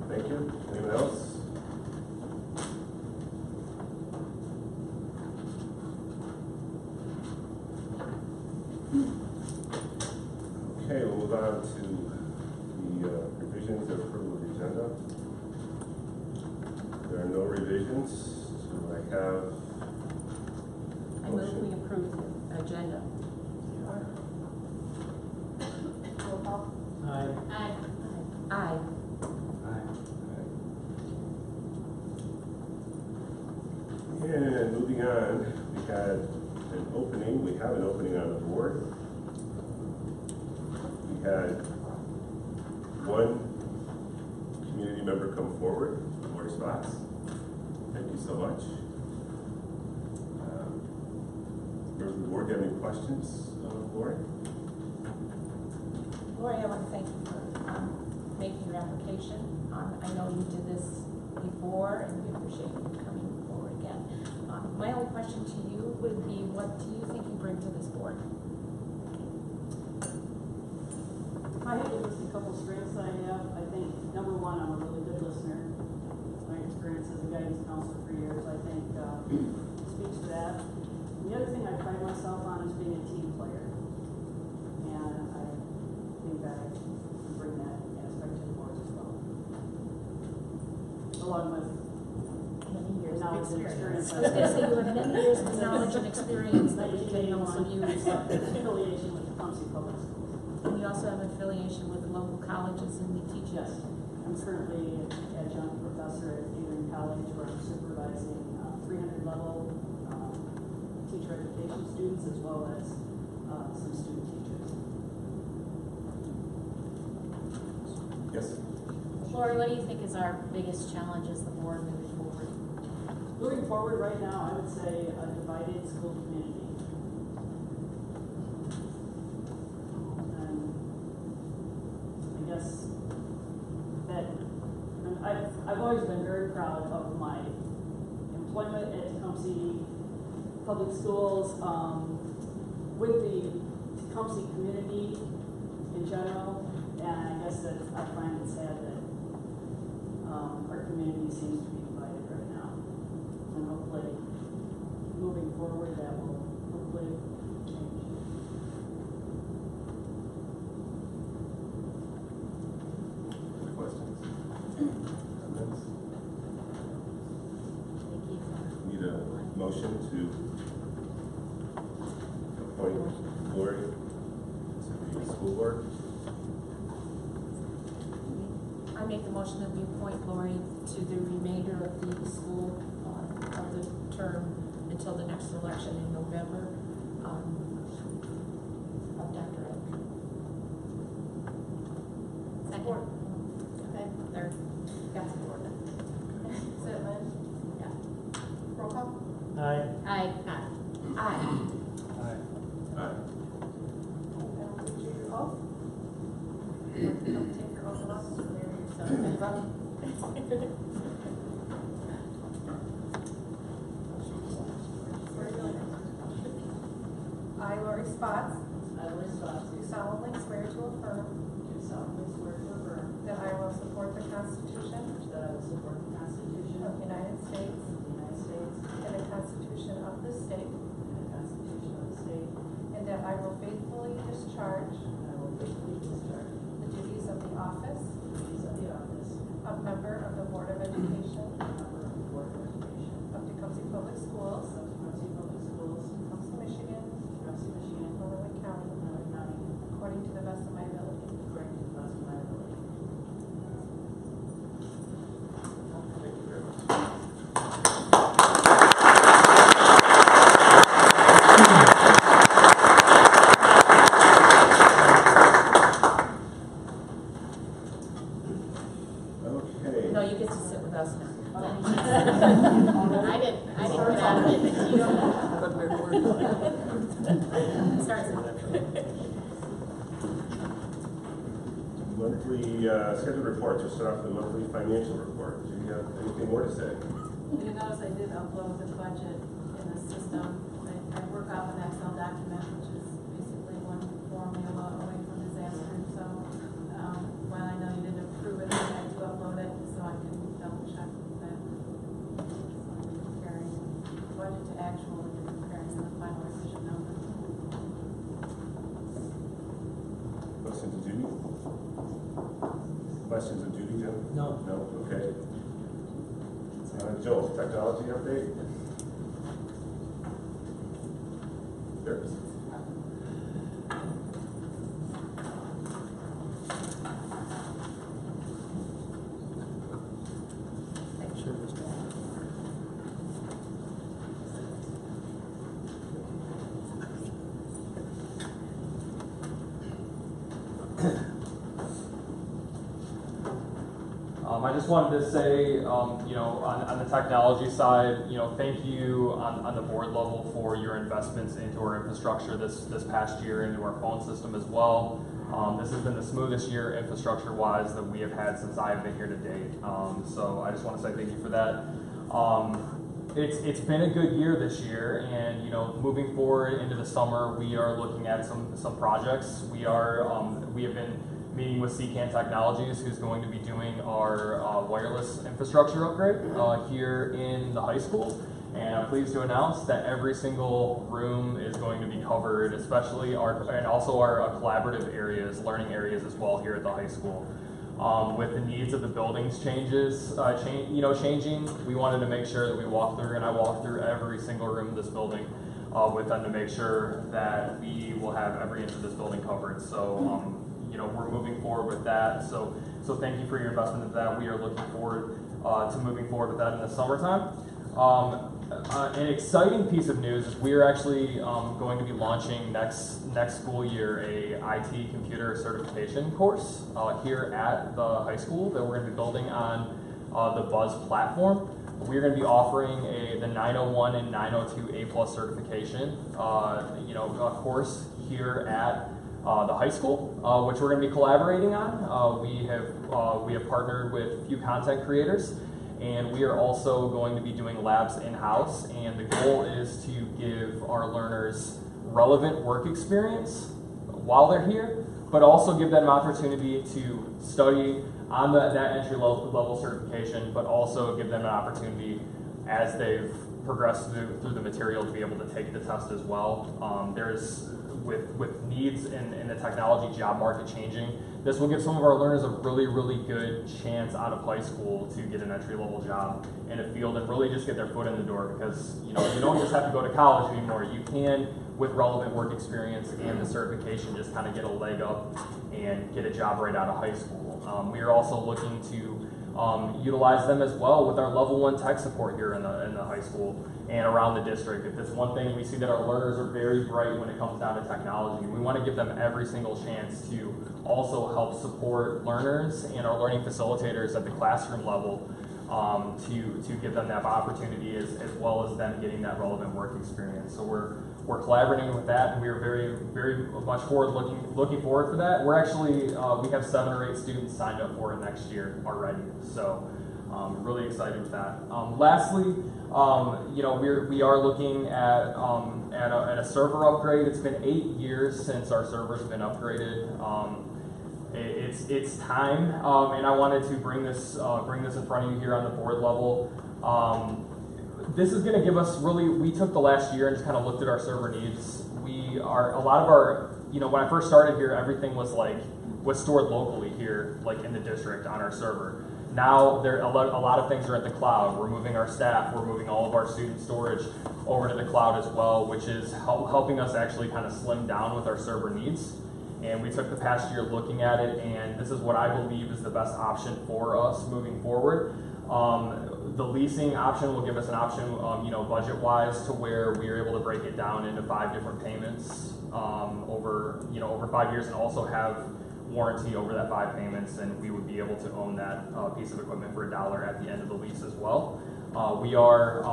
Thank you. Anyone else? Okay, we'll move on to the revisions of approval of the agenda. There are no revisions, so I have I move we approve the agenda. Roll call. Aye. Aye. Aye. And moving on, we had an opening. We have an opening on the board. We had one community member come forward for spots. Thank you so much. Members of the board, do you have any questions, Lori? Lori, I want to thank you for making your application. I know you did this before, and we appreciate you coming forward again. My only question to you would be, what do you think you bring to this board? I have to list a couple strengths I have. I think, number one, I'm a really good listener. My experience as a guidance counselor for years, I think, speaks to that. The other thing I pride myself on is being a team player. And I think that I can bring that aspect to the board as well. Along with Many years of knowledge and experience. I was going to say, you have many years of knowledge and experience that we can also use. Affiliation with Tecumseh Public Schools. And you also have affiliation with the local colleges and the teachers. Yes, I'm currently an adjunct professor at Union College where I'm supervising 300 level teacher education students as well as some student teachers. Yes. Lori, what do you think is our biggest challenge as the board moving forward? Moving forward right now, I would say a divided school community. And I guess that I've always been very proud of my employment at Tecumseh Public Schools, with the Tecumseh community in general, and I guess that I find it sad that our community seems to be divided right now. And hopefully, moving forward, that will hopefully change. Questions? Comments? Need a motion to appoint Lori to the school board? I make the motion that we appoint Lori to the remainder of the school, of the term until the next election in November, of Dr. Oak. Second. Okay, there, got support then. Is it Lynn? Yeah. Roll call? Aye. Aye. Aye. Aye. Aye. And would you oath? Don't take your oath of office or marry yourself. I, Lori Spots, I, Liz Fox, do solemnly swear to affirm do solemnly swear to affirm that I will support the Constitution that I will support the Constitution of the United States of the United United States and the Constitution of this state, and the Constitution of the state, and that I will faithfully discharge and I will faithfully discharge the duties of the office the duties of the office of member of the Board of Education of member of the Board of Education of Tecumseh Public Schools, of Tecumseh Public Schools, Tecumseh, Michigan, Tecumseh, Michigan, Illinois County, Illinois County, according to the best of my ability. according to the best of my ability. Thank you very much. Okay. No, you get to sit with us now. I didn't get out of it, but you starts Monthly scheduled reports. We'll start off with the monthly financial report. Do you have anything more to say? You notice I did upload the budget in the system. I work off an Excel document, which is basically one formula away from disaster. So while I know you didn't approve it, I do upload it so I can double check that. Comparing budget to actual, and you're comparing to the final decision number. Questions of Judy? Questions of Judy, Jim? No. No? Okay. Joel, technology update? There. I just wanted to say, you know, on the technology side, you know, thank you on the board level for your investments into our infrastructure this past year, into our phone system as well. This has been the smoothest year infrastructure-wise that we have had since I've been here to date. So I just want to say thank you for that. It's been a good year this year, and you know, moving forward into the summer, we are looking at some projects. We have been meeting with CCAN Technologies, who's going to be doing our wireless infrastructure upgrade here in the high school. And I'm pleased to announce that every single room is going to be covered, especially also our collaborative areas, learning areas as well here at the high school. With the needs of the buildings changing, we wanted to make sure that we walk through, and I walked through every single room of this building with them to make sure that we will have every inch of this building covered. So, you know, we're moving forward with that. So thank you for your investment in that. We are looking forward to moving forward with that in the summertime. An exciting piece of news is we are actually going to be launching next school year a IT computer certification course here at the high school that we're going to be building on the Buzz platform. We're going to be offering the 901 and 902 A+ certification, course here at the high school, which we're going to be collaborating on. We have partnered with a few content creators, and we are also going to be doing labs in-house, and the goal is to give our learners relevant work experience while they're here, but also give them an opportunity to study on that entry-level certification, but also give them an opportunity as they've progressed through the material to be able to take the test as well. With needs in the technology job market changing, this will give some of our learners a really, really good chance out of high school to get an entry-level job in a field and really just get their foot in the door, because you don't just have to go to college anymore. You can, with relevant work experience and the certification, just kind of get a leg up and get a job right out of high school. We are also looking to utilize them as well with our level 1 tech support here in the high school and around the district. If it's one thing, we see that our learners are very bright when it comes down to technology. We want to give them every single chance to also help support learners and our learning facilitators at the classroom level to give them that opportunity as well as them getting that relevant work experience. So we're collaborating with that, and we are very, very much looking forward for that. We're actually, we have 7 or 8 students signed up for it next year already. So really excited with that. Lastly, we are looking at a server upgrade. It's been 8 years since our server's been upgraded. It's time, and I wanted to bring this in front of you here on the board level. this is going to give us really, we took the last year and just kind of looked at our server needs. We are, a lot of our, you know, when I first started here, everything was stored locally here, like in the district on our server. Now, a lot of things are at the cloud. We're moving our staff, we're moving all of our student storage over to the cloud as well, which is helping us actually kind of slim down with our server needs. And we took the past year looking at it, and this is what I believe is the best option for us moving forward. The leasing option will give us an option, you know, budget-wise, to where we are able to break it down into 5 different payments over 5 years, and also have warranty over that 5 payments, and we would be able to own that piece of equipment for $1 at the end of the lease as well. We are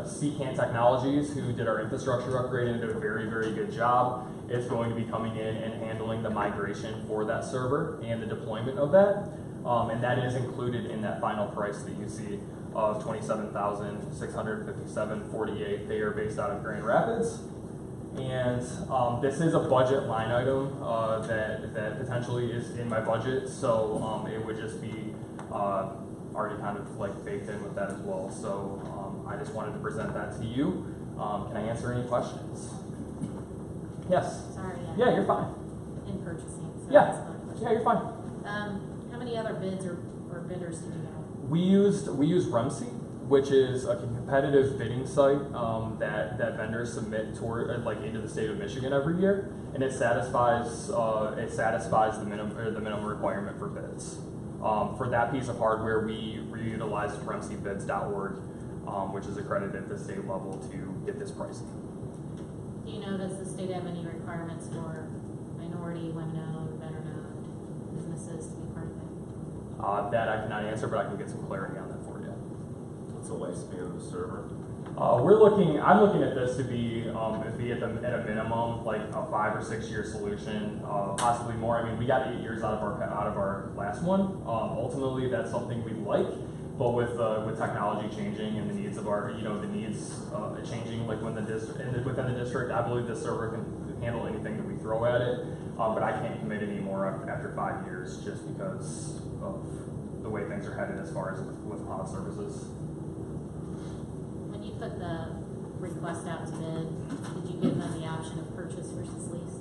CCAN Technologies, who did our infrastructure upgrade and did a very, very good job. Is going to be coming in and handling the migration for that server and the deployment of that. And that is included in that final price that you see of $27,657.48. They are based out of Grand Rapids. And this is a budget line item that potentially is in my budget, so it would just be already kind of like baked in with that as well. So I just wanted to present that to you. Can I answer any questions? Yes. Sorry. Yeah, you're fine. In purchasing. So Yeah. You're fine. How many other bids or vendors did you have? We ed REMC, which is a competitive bidding site that vendors submit toward into the state of Michigan every year, and it satisfies the minimum requirement for bids. For that piece of hardware, we utilize REMCbids.org, which is accredited at the state level to get this pricing. Do you know, does the state have any requirements for minority, women-owned, veteran-owned businesses to be part of it? That I cannot answer, but I can get some clarity on that for you. What's the lifespan of the server? I'm looking at this to be at a minimum like a 5 or 6 year solution, possibly more. I mean, we got 8 years out of our last one. Ultimately, that's something we'd like, but with technology changing and the needs of our changing, like within the district, I believe this server can handle anything that we throw at it. But I can't commit any more after 5 years just because of the way things are headed as far as with cloud services. When you put the request out to bid, did you give them the option of purchase versus lease?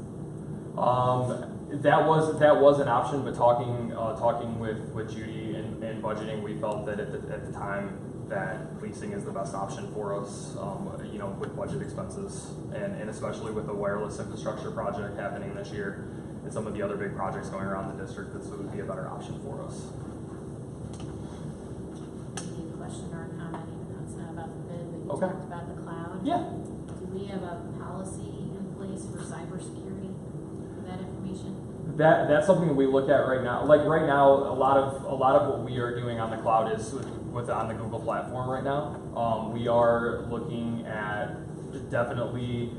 That was an option, but talking with Judy and budgeting, we felt that at the time that leasing is the best option for us, with budget expenses, and especially with the wireless infrastructure project happening this year and some of the other big projects going around the district, this would be a better option for us. Maybe a question or a comment, even though it's not about the bid, but you Okay. talked about the cloud. Yeah. Do we have a policy in place for cybersecurity for that information? That's something we look at right now. Like right now, a lot of what we are doing on the cloud is on the Google platform right now. We are looking at definitely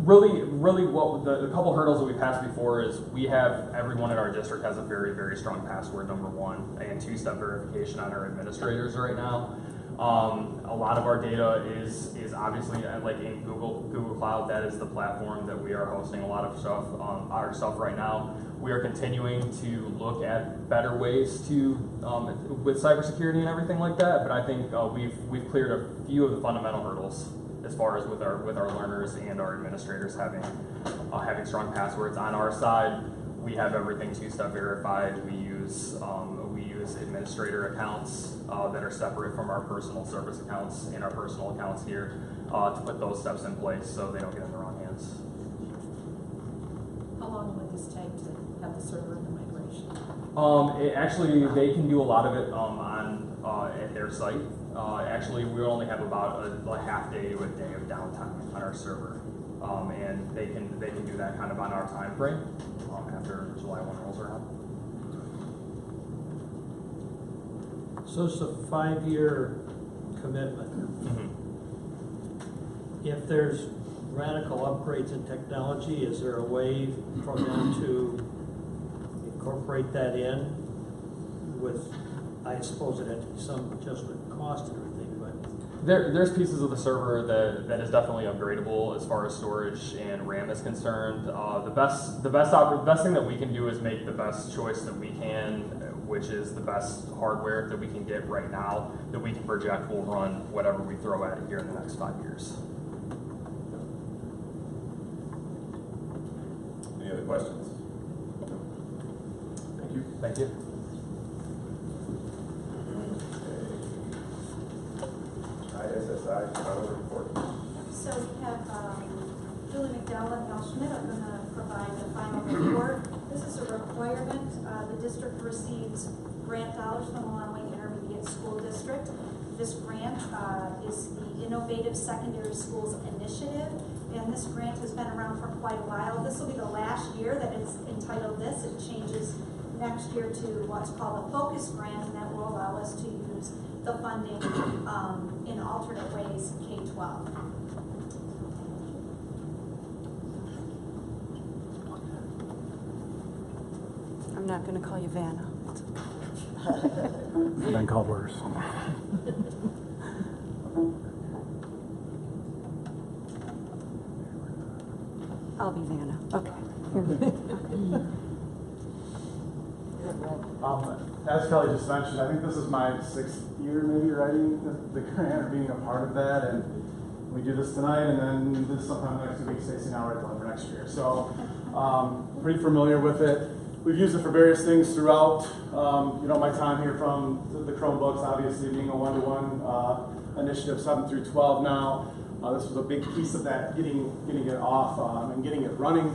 really what the couple hurdles that we passed before is we have everyone in our district has a very, very strong password, number one, and 2-step verification on our administrators right now. A lot of our data is obviously like in Google Cloud. That is the platform that we are hosting a lot of stuff our stuff right now. We are continuing to look at better ways to with cybersecurity and everything like that. But I think we've cleared a few of the fundamental hurdles as far as with our learners and our administrators having strong passwords. On our side, we have everything 2-step verified. We use administrator accounts that are separate from our personal service accounts and our personal accounts here to put those steps in place so they don't get in the wrong hands. How long would this take to have the server in the migration? They can do a lot of it at their site. Actually, we only have about a half day to a day of downtime on our server, and they can do that kind of on our time frame after July 1 rolls around. So it's a 5-year commitment. Mm-hmm. If there's radical upgrades in technology, is there a way for them to incorporate that in with, I suppose it had to be some adjustment in cost and everything, but There's pieces of the server that is definitely upgradable as far as storage and RAM is concerned. The best thing that we can do is make the best choice that we can which is the best hardware that we can get right now that we can project will run whatever we throw at it here in the next 5 years. Any other questions? Thank you. Thank you. ISSI calendar report. So we have Julie McDowell and Al Schmidt are going to provide the final report. This is a requirement. The district receives grant dollars from the Illinois Intermediate School District. This grant is the Innovative Secondary Schools Initiative, and this grant has been around for quite a while. This will be the last year that it's entitled this. It changes next year to what's called a focus grant, and that will allow us to use the funding in alternate ways K-12. I'm not going to call you Vanna. Been called worse. I'll be Vanna. Okay. As Kelly just mentioned, I think this is my 6th year maybe writing the grant or being a part of that, and we do this tonight, and then this sometime in the next 2 weeks, Stacey and I write the one for next year. So pretty familiar with it. We've used it for various things throughout, my time here, from the Chromebooks, obviously being a one-to-one initiative, 7 through 12 now. This was a big piece of that, getting it off and getting it running.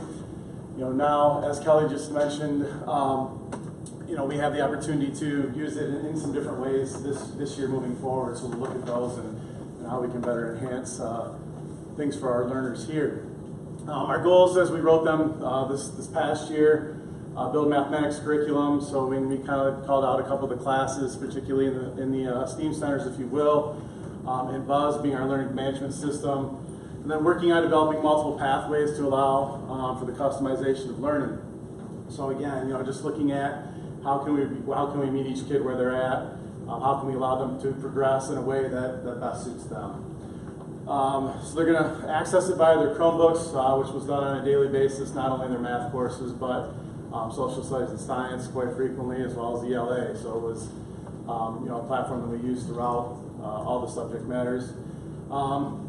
Now, as Kelly just mentioned, we have the opportunity to use it in some different ways this year moving forward. So we'll look at those and how we can better enhance things for our learners here. Our goals, as we wrote them this past year, build mathematics curriculum. So we kind of called out a couple of the classes, particularly in the STEAM centers, if you will, and BUZZ being our learning management system. And then working on developing multiple pathways to allow for the customization of learning. So again, just looking at how can we meet each kid where they're at, how can we allow them to progress in a way that best suits them. So they're going to access it via their Chromebooks, which was done on a daily basis, not only their math courses, but social studies and science quite frequently, as well as ELA. So it was a platform that we use throughout all the subject matters.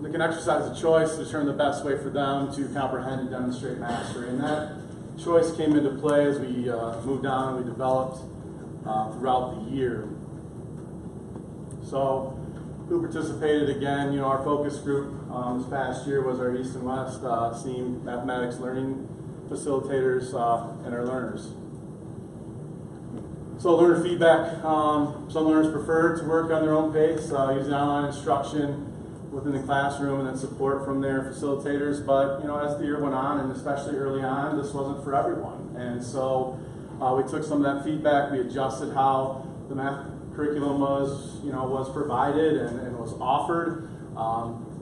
They can exercise a choice to determine the best way for them to comprehend and demonstrate mastery. And that choice came into play as we moved on and we developed throughout the year. So who participated again? Our focus group this past year was our East and West STEAM mathematics learning facilitators and our learners. So learner feedback. Some learners preferred to work on their own pace, using online instruction within the classroom and then support from their facilitators. But as the year went on, and especially early on, this wasn't for everyone. And so we took some of that feedback, we adjusted how the math curriculum was provided and was offered.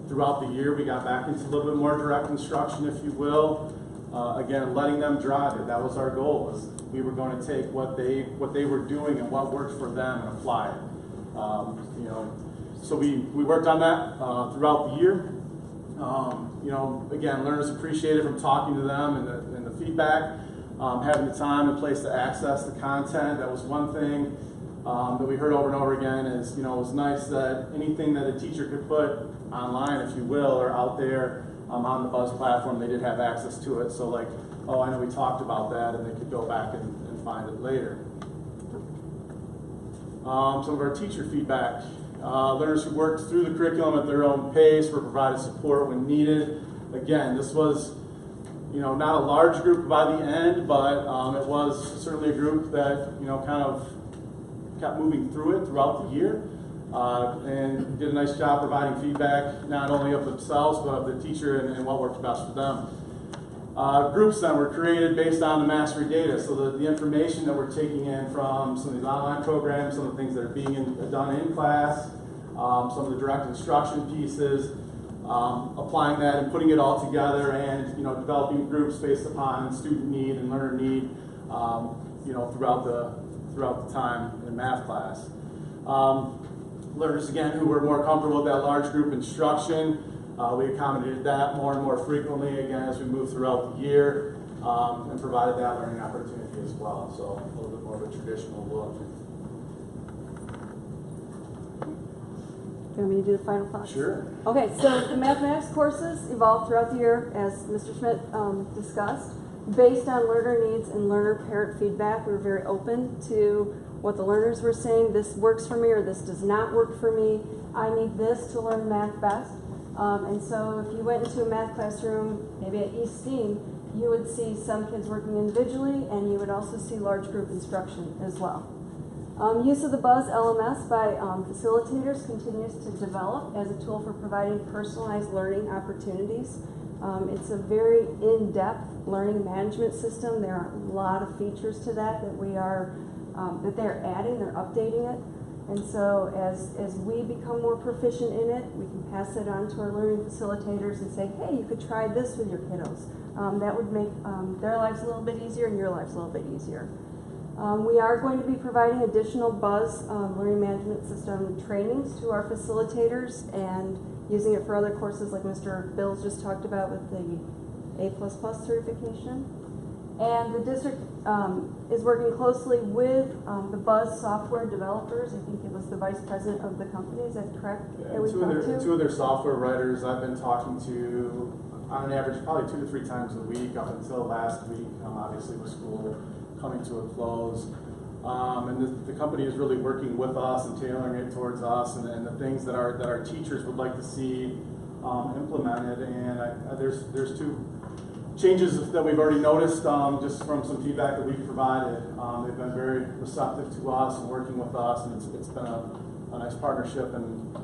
Throughout the year, we got back into a little bit more direct instruction, if you will. Again, letting them drive it. That was our goal. Was we were going to take what they were doing and what worked for them and apply it. So we worked on that throughout the year. Again, learners appreciated from talking to them and the feedback, having the time and place to access the content. That was one thing that we heard over and over again. Is it was nice that anything that a teacher could put online, if you will, or out there on the BUZZ platform, they did have access to it. So like, oh, I know we talked about that, and they could go back and find it later. Some of our teacher feedback. Learners who worked through the curriculum at their own pace were provided support when needed. Again, this was, not a large group by the end, but it was certainly a group that, kind of kept moving through it throughout the year. And did a nice job providing feedback, not only of themselves, but of the teacher and what worked best for them. Groups then were created based on the mastery data, so the information that we're taking in from some of these online programs, some of the things that are being done in class, some of the direct instruction pieces, applying that and putting it all together, and developing groups based upon student need and learner need, throughout the time in math class. Learners again who were more comfortable with that large group instruction We accommodated that more and more frequently again as we moved throughout the year, and provided that learning opportunity as well. So a little bit more of a traditional look. Do you want me to do the final thoughts? Sure. Okay, so the mathematics courses evolved throughout the year, as Mr. Schmidt discussed. Based on learner needs and learner-parent feedback, we were very open to what the learners were saying. This works for me, or this does not work for me. I need this to learn math best. And so if you went into a math classroom, maybe at East Steam, you would see some kids working individually, and you would also see large group instruction as well. Use of the Buzz LMS by facilitators continues to develop as a tool for providing personalized learning opportunities. It's a very in-depth learning management system. There are a lot of features to that we are that they're adding, they're updating it. And so as we become more proficient in it, we can pass it on to our learning facilitators and say, hey, you could try this with your kiddos. That would make their lives a little bit easier and your lives a little bit easier. We are going to be providing additional Buzz learning management system trainings to our facilitators and using it for other courses like Mr. Bills just talked about with the A++ certification. And the district is working closely with the Buzz software developers. I think it was the vice president of the company, is that correct? Yeah, two of their software writers I've been talking to on an average probably 2 to 3 times a week up until last week, obviously with school coming to a close. And the company is really working with us and tailoring it towards us and the things that our teachers would like to see implemented. And there's 2 changes that we've already noticed just from some feedback that we've provided. They've been very receptive to us and working with us, and it's been a nice partnership. And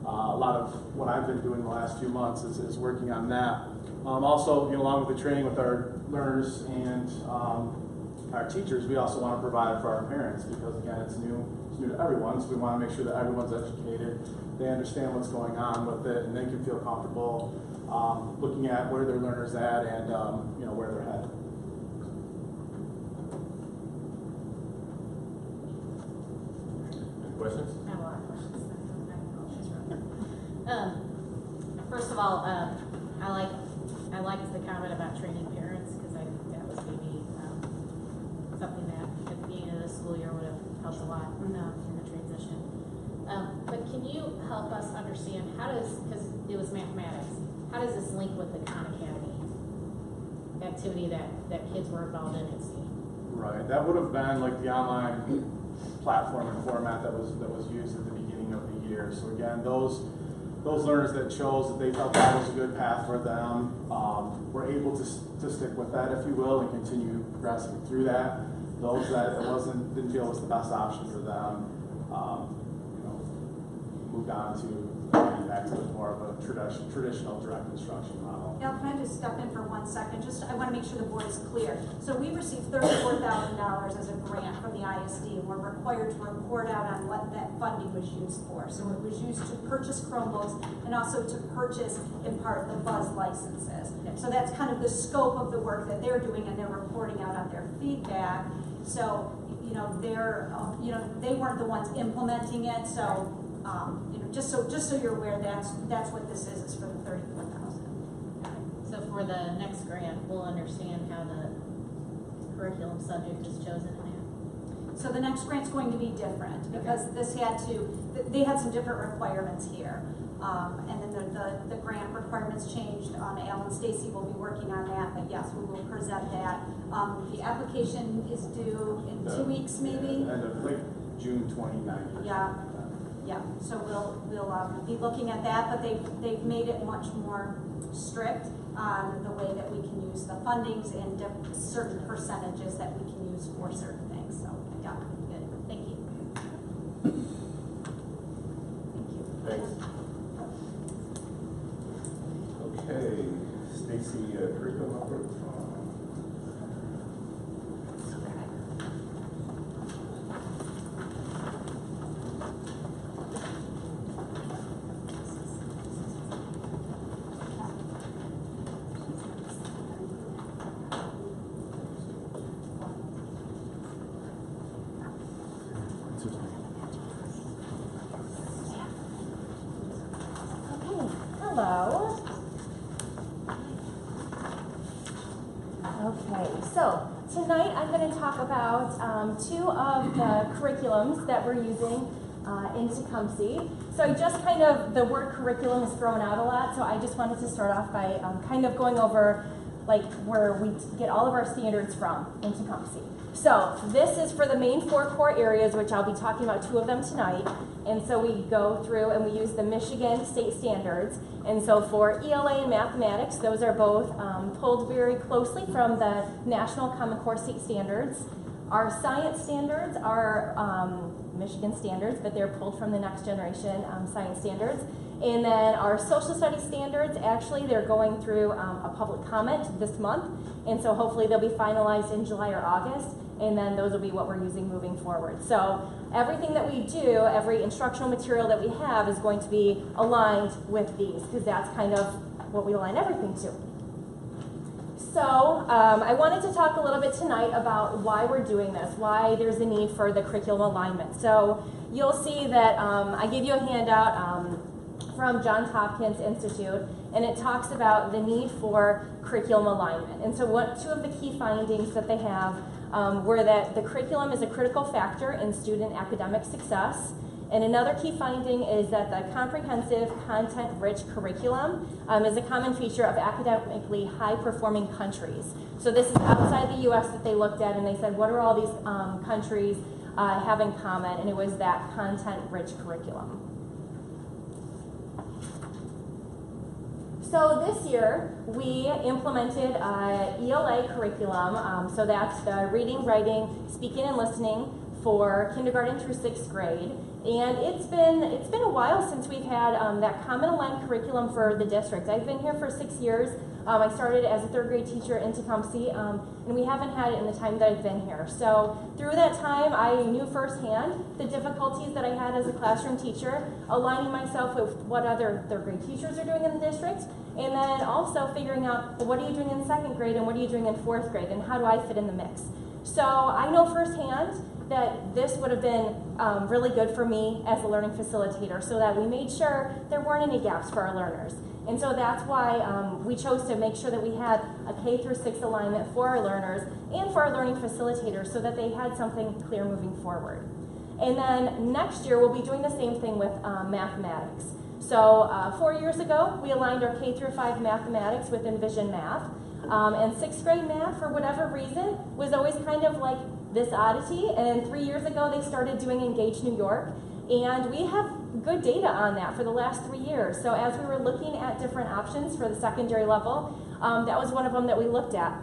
a lot of what I've been doing the last few months is working on that. Also, along with the training with our learners and our teachers, we also want to provide it for our parents because, again, it's new to everyone, so we want to make sure that everyone's educated, they understand what's going on with it, and they can feel comfortable looking at where their learner's at and where they're headed. Any questions? I have a lot of questions. First of all, I liked the comment about training parents because I think that was maybe something that at the beginning of the school year would have helped a lot in the transition. But can you help us understand because it was mathematics, how does this link with the Khan Academy activity that kids were involved in at STEAM? Right, that would have been like the online platform and format that was used at the beginning of the year. So again, those learners that chose that they felt that was a good path for them were able to stick with that, if you will, and continue progressing through that. Those that didn't feel it was the best option for them, moved on to back to more of a traditional direct instruction model. Now, can I just step in for 1 second? I want to make sure the board is clear. So we received $34,000 as a grant from the ISD, and we're required to report out on what that funding was used for. So it was used to purchase Chromebooks and also to purchase, in part, the Buzz licenses. So that's kind of the scope of the work that they're doing, and they're reporting out on their feedback. So, they weren't the ones implementing it. So, just so you're aware, that's what this is for the $34,000. So for the next grant, we'll understand how the curriculum subject is chosen in that. So the next grant's going to be different because they had some different requirements here. And then the grant requirements changed. Alan Stacy will be working on that, but yes, we will present that. The application is due in 2 weeks, maybe? End of June 29th. Yeah, so we'll be looking at that, but they've made it much more strict on the way that we can use the fundings and certain percentages that we can use for certain things. So yeah, good. Thank you. Thanks. Okay, Stacy, curriculum update. Hello. Okay, so tonight I'm going to talk about two of the curriculums that we're using in Tecumseh. So I just kind of, the word curriculum is thrown out a lot, so I just wanted to start off by kind of going over like where we get all of our standards from in Tecumseh. So this is for the main 4 core areas, which I'll be talking about 2 of them tonight. And so we go through and we use the Michigan state standards. And so for ELA and mathematics, those are both pulled very closely from the National Common Core state standards. Our science standards are Michigan standards, but they're pulled from the next generation science standards. And then our social studies standards, actually they're going through a public comment this month. And so hopefully they'll be finalized in July or August. And then those will be what we're using moving forward. So everything that we do, every instructional material that we have is going to be aligned with these, because that's kind of what we align everything to. So I wanted to talk a little bit tonight about why we're doing this, why there's a need for the curriculum alignment. So you'll see that I gave you a handout from Johns Hopkins Institute, and it talks about the need for curriculum alignment. And so 2 of the key findings that they have were that the curriculum is a critical factor in student academic success. And another key finding is that the comprehensive, content-rich curriculum is a common feature of academically high-performing countries. So this is outside the U.S. that they looked at, and they said, what do all these countries have in common? And it was that content-rich curriculum. So this year, we implemented ELA curriculum, so that's the reading, writing, speaking, and listening for kindergarten through 6th grade. And it's been a while since we've had that common aligned curriculum for the district. I've been here for 6 years. I started as a 3rd grade teacher in Tecumseh, and we haven't had it in the time that I've been here. So through that time, I knew firsthand the difficulties that I had as a classroom teacher, aligning myself with what other 3rd grade teachers are doing in the district, and then also figuring out, well, what are you doing in 2nd grade and what are you doing in 4th grade, and how do I fit in the mix? So I know firsthand that this would have been really good for me as a learning facilitator, so that we made sure there weren't any gaps for our learners. And so that's why we chose to make sure that we had a K through 6 alignment for our learners and for our learning facilitators, so that they had something clear moving forward. And then next year we'll be doing the same thing with mathematics. So 4 years ago we aligned our K through 5 mathematics with Envision Math. And 6th grade math, for whatever reason, was always kind of like this oddity. And 3 years ago, they started doing Engage New York. And we have good data on that for the last 3 years. So as we were looking at different options for the secondary level, that was one of them that we looked at.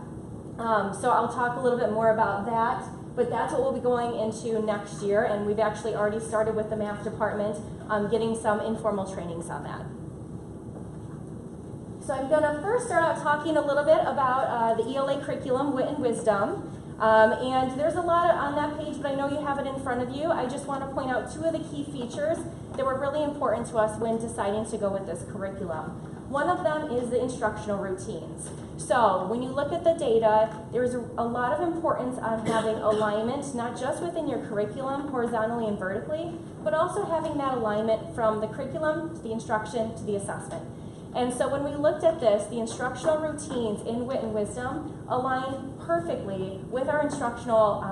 So I'll talk a little bit more about that. But that's what we'll be going into next year. And we've actually already started with the math department, getting some informal trainings on that. So I'm going to first start out talking a little bit about the ELA curriculum, Wit and Wisdom. And there's a lot on that page, but I know you have it in front of you. I just want to point out 2 of the key features that were really important to us when deciding to go with this curriculum. One of them is the instructional routines. So when you look at the data, there's a lot of importance on having alignment, not just within your curriculum, horizontally and vertically, but also having that alignment from the curriculum to the instruction to the assessment. And so when we looked at this, the instructional routines in Wit and Wisdom align perfectly with our instructional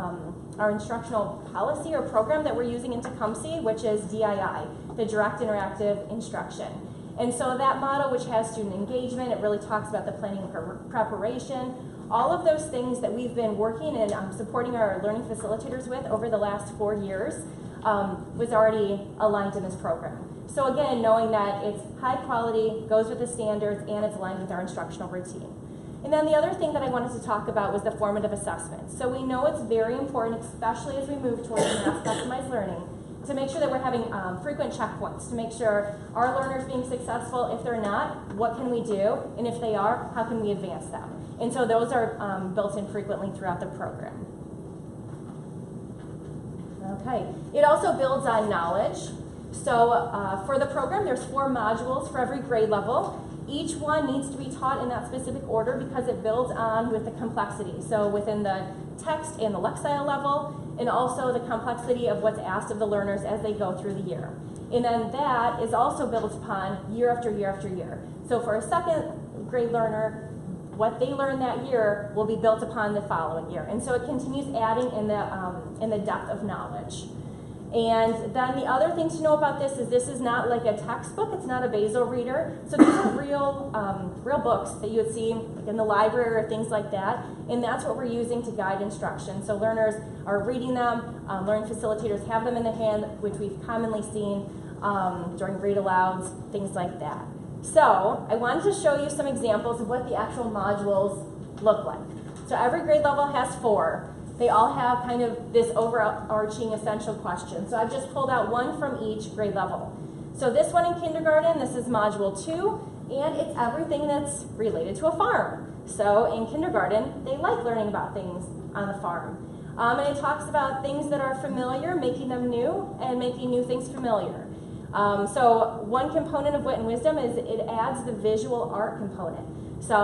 policy or program that we're using in Tecumseh, which is DII, the Direct Interactive Instruction. And so that model, which has student engagement, it really talks about the planning and preparation, all of those things that we've been working and supporting our learning facilitators with over the last 4 years was already aligned in this program. So again, knowing that it's high quality, goes with the standards, and it's aligned with our instructional routine. And then the other thing that I wanted to talk about was the formative assessment. So we know it's very important, especially as we move towards math customized learning, to make sure that we're having frequent checkpoints, to make sure our learners being successful. If they're not, what can we do? And if they are, how can we advance them? And so those are built in frequently throughout the program. Okay, it also builds on knowledge. So for the program, there's 4 modules for every grade level. Each one needs to be taught in that specific order because it builds on with the complexity. So within the text and the lexile level, and also the complexity of what's asked of the learners as they go through the year. And then that is also built upon year after year after year. So for a 2nd grade learner, what they learned that year will be built upon the following year. And so it continues adding in the depth of knowledge. And then the other thing to know about this is not like a textbook, it's not a basal reader. So these are real books that you would see in the library or things like that. And that's what we're using to guide instruction. So learners are reading them, learning facilitators have them in the hand, which we've commonly seen during read alouds, things like that. So I wanted to show you some examples of what the actual modules look like. So every grade level has 4. They all have kind of this overarching essential question. So I've just pulled out one from each grade level. So this one in kindergarten, this is module 2, and it's everything that's related to a farm. So in kindergarten, they like learning about things on the farm. And it talks about things that are familiar, making them new, and making new things familiar. So one component of Wit and Wisdom is it adds the visual art component. So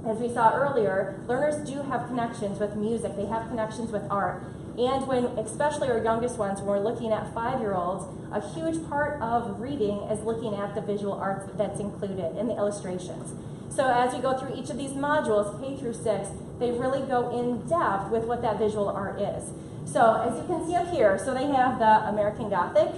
as we saw earlier, learners do have connections with music, they have connections with art. And when, especially our youngest ones, when we're looking at 5-year-olds, a huge part of reading is looking at the visual arts that's included in the illustrations. So as we go through each of these modules, K through 6, they really go in depth with what that visual art is. So as you can see up here, so they have the American Gothic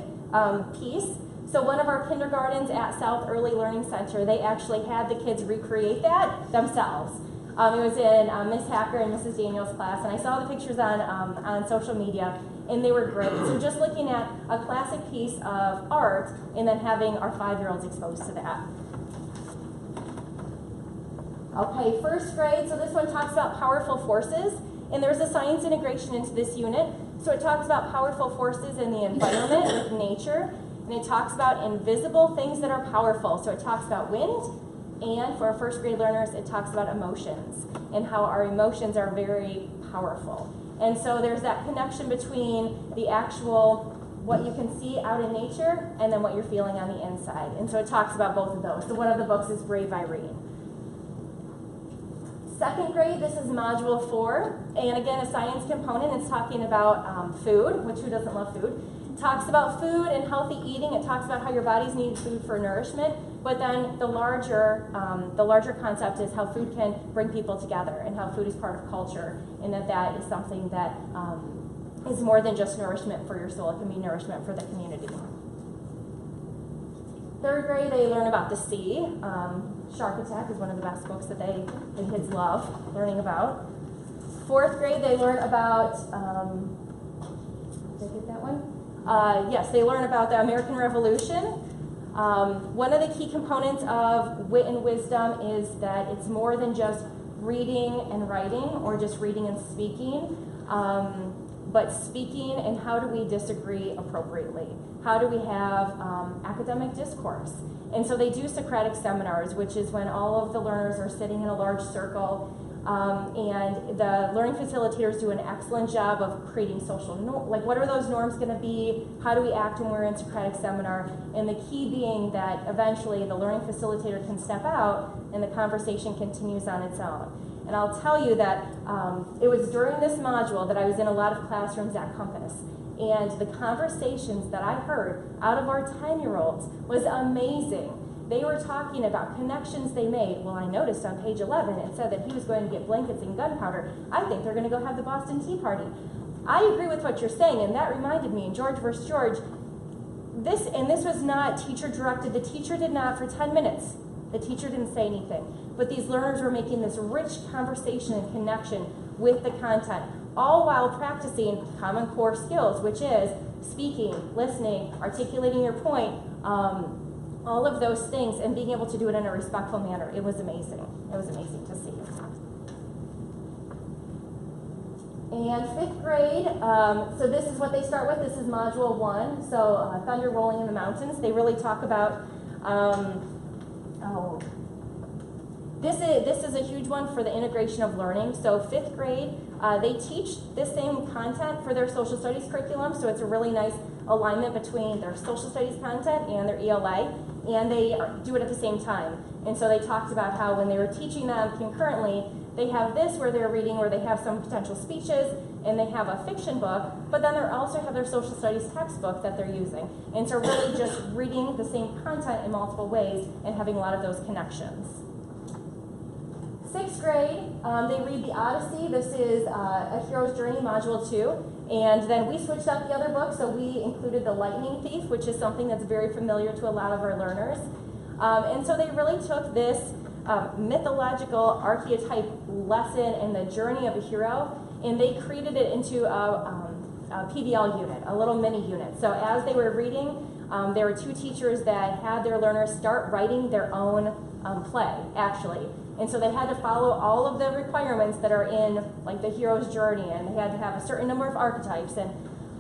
piece. So one of our kindergartens at South Early Learning Center, they actually had the kids recreate that themselves. It was in Miss Hacker and Mrs. Daniels' class, and I saw the pictures on social media, and they were great. So just looking at a classic piece of art, and then having our 5-year-olds exposed to that. Okay, first grade, so this one talks about powerful forces, and there's a science integration into this unit. So it talks about powerful forces in the environment with nature, and it talks about invisible things that are powerful. So it talks about wind, and for our first grade learners, it talks about emotions and how our emotions are very powerful. And so there's that connection between the actual, what you can see out in nature, and then what you're feeling on the inside. And so it talks about both of those. So one of the books is Brave Irene. Second grade, this is module 4, and again, a science component. It's talking about food, which who doesn't love food? It talks about food and healthy eating. It talks about how your bodies need food for nourishment, but then the larger concept is how food can bring people together and how food is part of culture, and that is something that is more than just nourishment for your soul. It can be nourishment for the community. Third grade, they learn about the sea. Shark Attack is one of the best books that the kids love learning about. Fourth grade, they learn about, did I get that one? Yes, they learn about the American Revolution. One of the key components of Wit and Wisdom is that it's more than just reading and writing or just reading and speaking, but speaking and how do we disagree appropriately? How do we have academic discourse? And so they do Socratic seminars, which is when all of the learners are sitting in a large circle, and the learning facilitators do an excellent job of creating social norms. Like, what are those norms going to be? How do we act when we're in Socratic seminar? And the key being that eventually the learning facilitator can step out and the conversation continues on its own. And I'll tell you that it was during this module that I was in a lot of classrooms at Compass. And the conversations that I heard out of our 10-year-olds was amazing. They were talking about connections they made. Well, I noticed on page 11 it said that he was going to get blankets and gunpowder. I think they're going to go have the Boston Tea Party. I agree with what you're saying, and that reminded me, in George versus George, this was not teacher-directed. The teacher did not, for 10 minutes, the teacher didn't say anything. But these learners were making this rich conversation and connection with the content, all while practicing common core skills, which is speaking, listening, articulating your point, all of those things, and being able to do it in a respectful manner. It was amazing. It was amazing to see. And 5th grade, so this is what they start with. This is module 1, so Thunder Rolling in the Mountains. They really talk about, this is a huge one for the integration of learning. So 5th grade, they teach this same content for their social studies curriculum, so it's a really nice alignment between their social studies content and their ELA, and they do it at the same time. And so they talked about how when they were teaching them concurrently, they have this where they're reading, where they have some potential speeches, and they have a fiction book, but then they also have their social studies textbook that they're using. And so really just reading the same content in multiple ways and having a lot of those connections. 6th grade, they read the Odyssey. This is A Hero's Journey, Module 2. And then we switched out the other book, so we included The Lightning Thief, which is something that's very familiar to a lot of our learners. And so they really took this mythological archetype lesson and the journey of a hero, and they created it into a PBL unit, a little mini unit. So as they were reading, there were 2 teachers that had their learners start writing their own play, actually. And so they had to follow all of the requirements that are in like the hero's journey, and they had to have a certain number of archetypes. And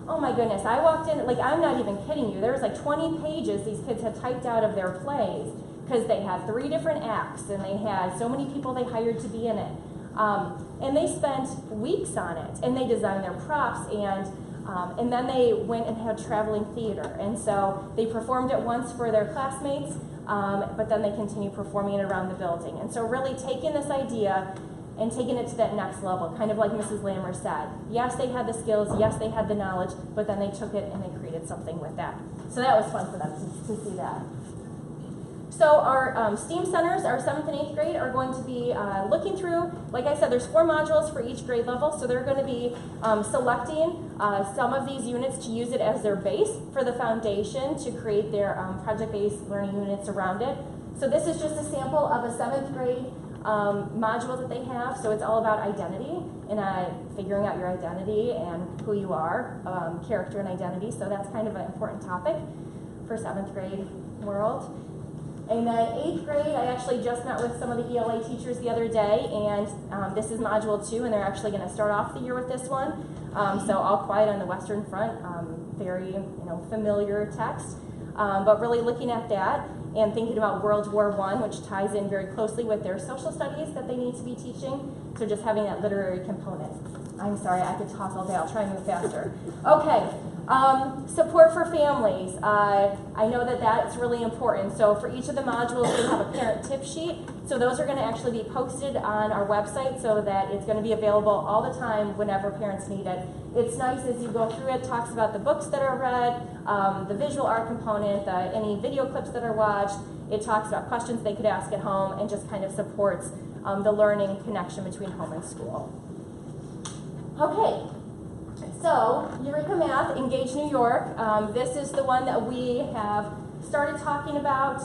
oh my goodness, I walked in, like I'm not even kidding you, there was like 20 pages these kids had typed out of their plays because they had 3 different acts and they had so many people they hired to be in it. And they spent weeks on it, and they designed their props, and then they went and had traveling theater. And so they performed it once for their classmates, but then they continued performing it around the building. And so really taking this idea and taking it to that next level, kind of like Mrs. Lammer said. Yes, they had the skills, yes, they had the knowledge, but then they took it and they created something with that. So that was fun for them to see that. So our STEAM centers, our 7th and 8th grade, are going to be looking through, like I said, there's 4 modules for each grade level, so they're going to be selecting some of these units to use it as their base for the foundation to create their project-based learning units around it. So this is just a sample of a 7th grade module that they have, so it's all about identity and figuring out your identity and who you are, character and identity, so that's kind of an important topic for 7th grade world. And then 8th grade, I actually just met with some of the ELA teachers the other day, and this is Module 2, and they're actually going to start off the year with this one. So All Quiet on the Western Front, very familiar text, but really looking at that and thinking about World War I, which ties in very closely with their social studies that they need to be teaching. So just having that literary component. I'm sorry, I could talk all day. I'll try and move faster. Okay. Support for families. I know that that's really important. So for each of the modules, we have a parent tip sheet. So those are going to actually be posted on our website so that it's going to be available all the time whenever parents need it. It's nice as you go through it, talks about the books that are read, the visual art component, any video clips that are watched. It talks about questions they could ask at home and just kind of supports the learning connection between home and school. Okay. So, Eureka Math, Engage New York, this is the one that we have started talking about,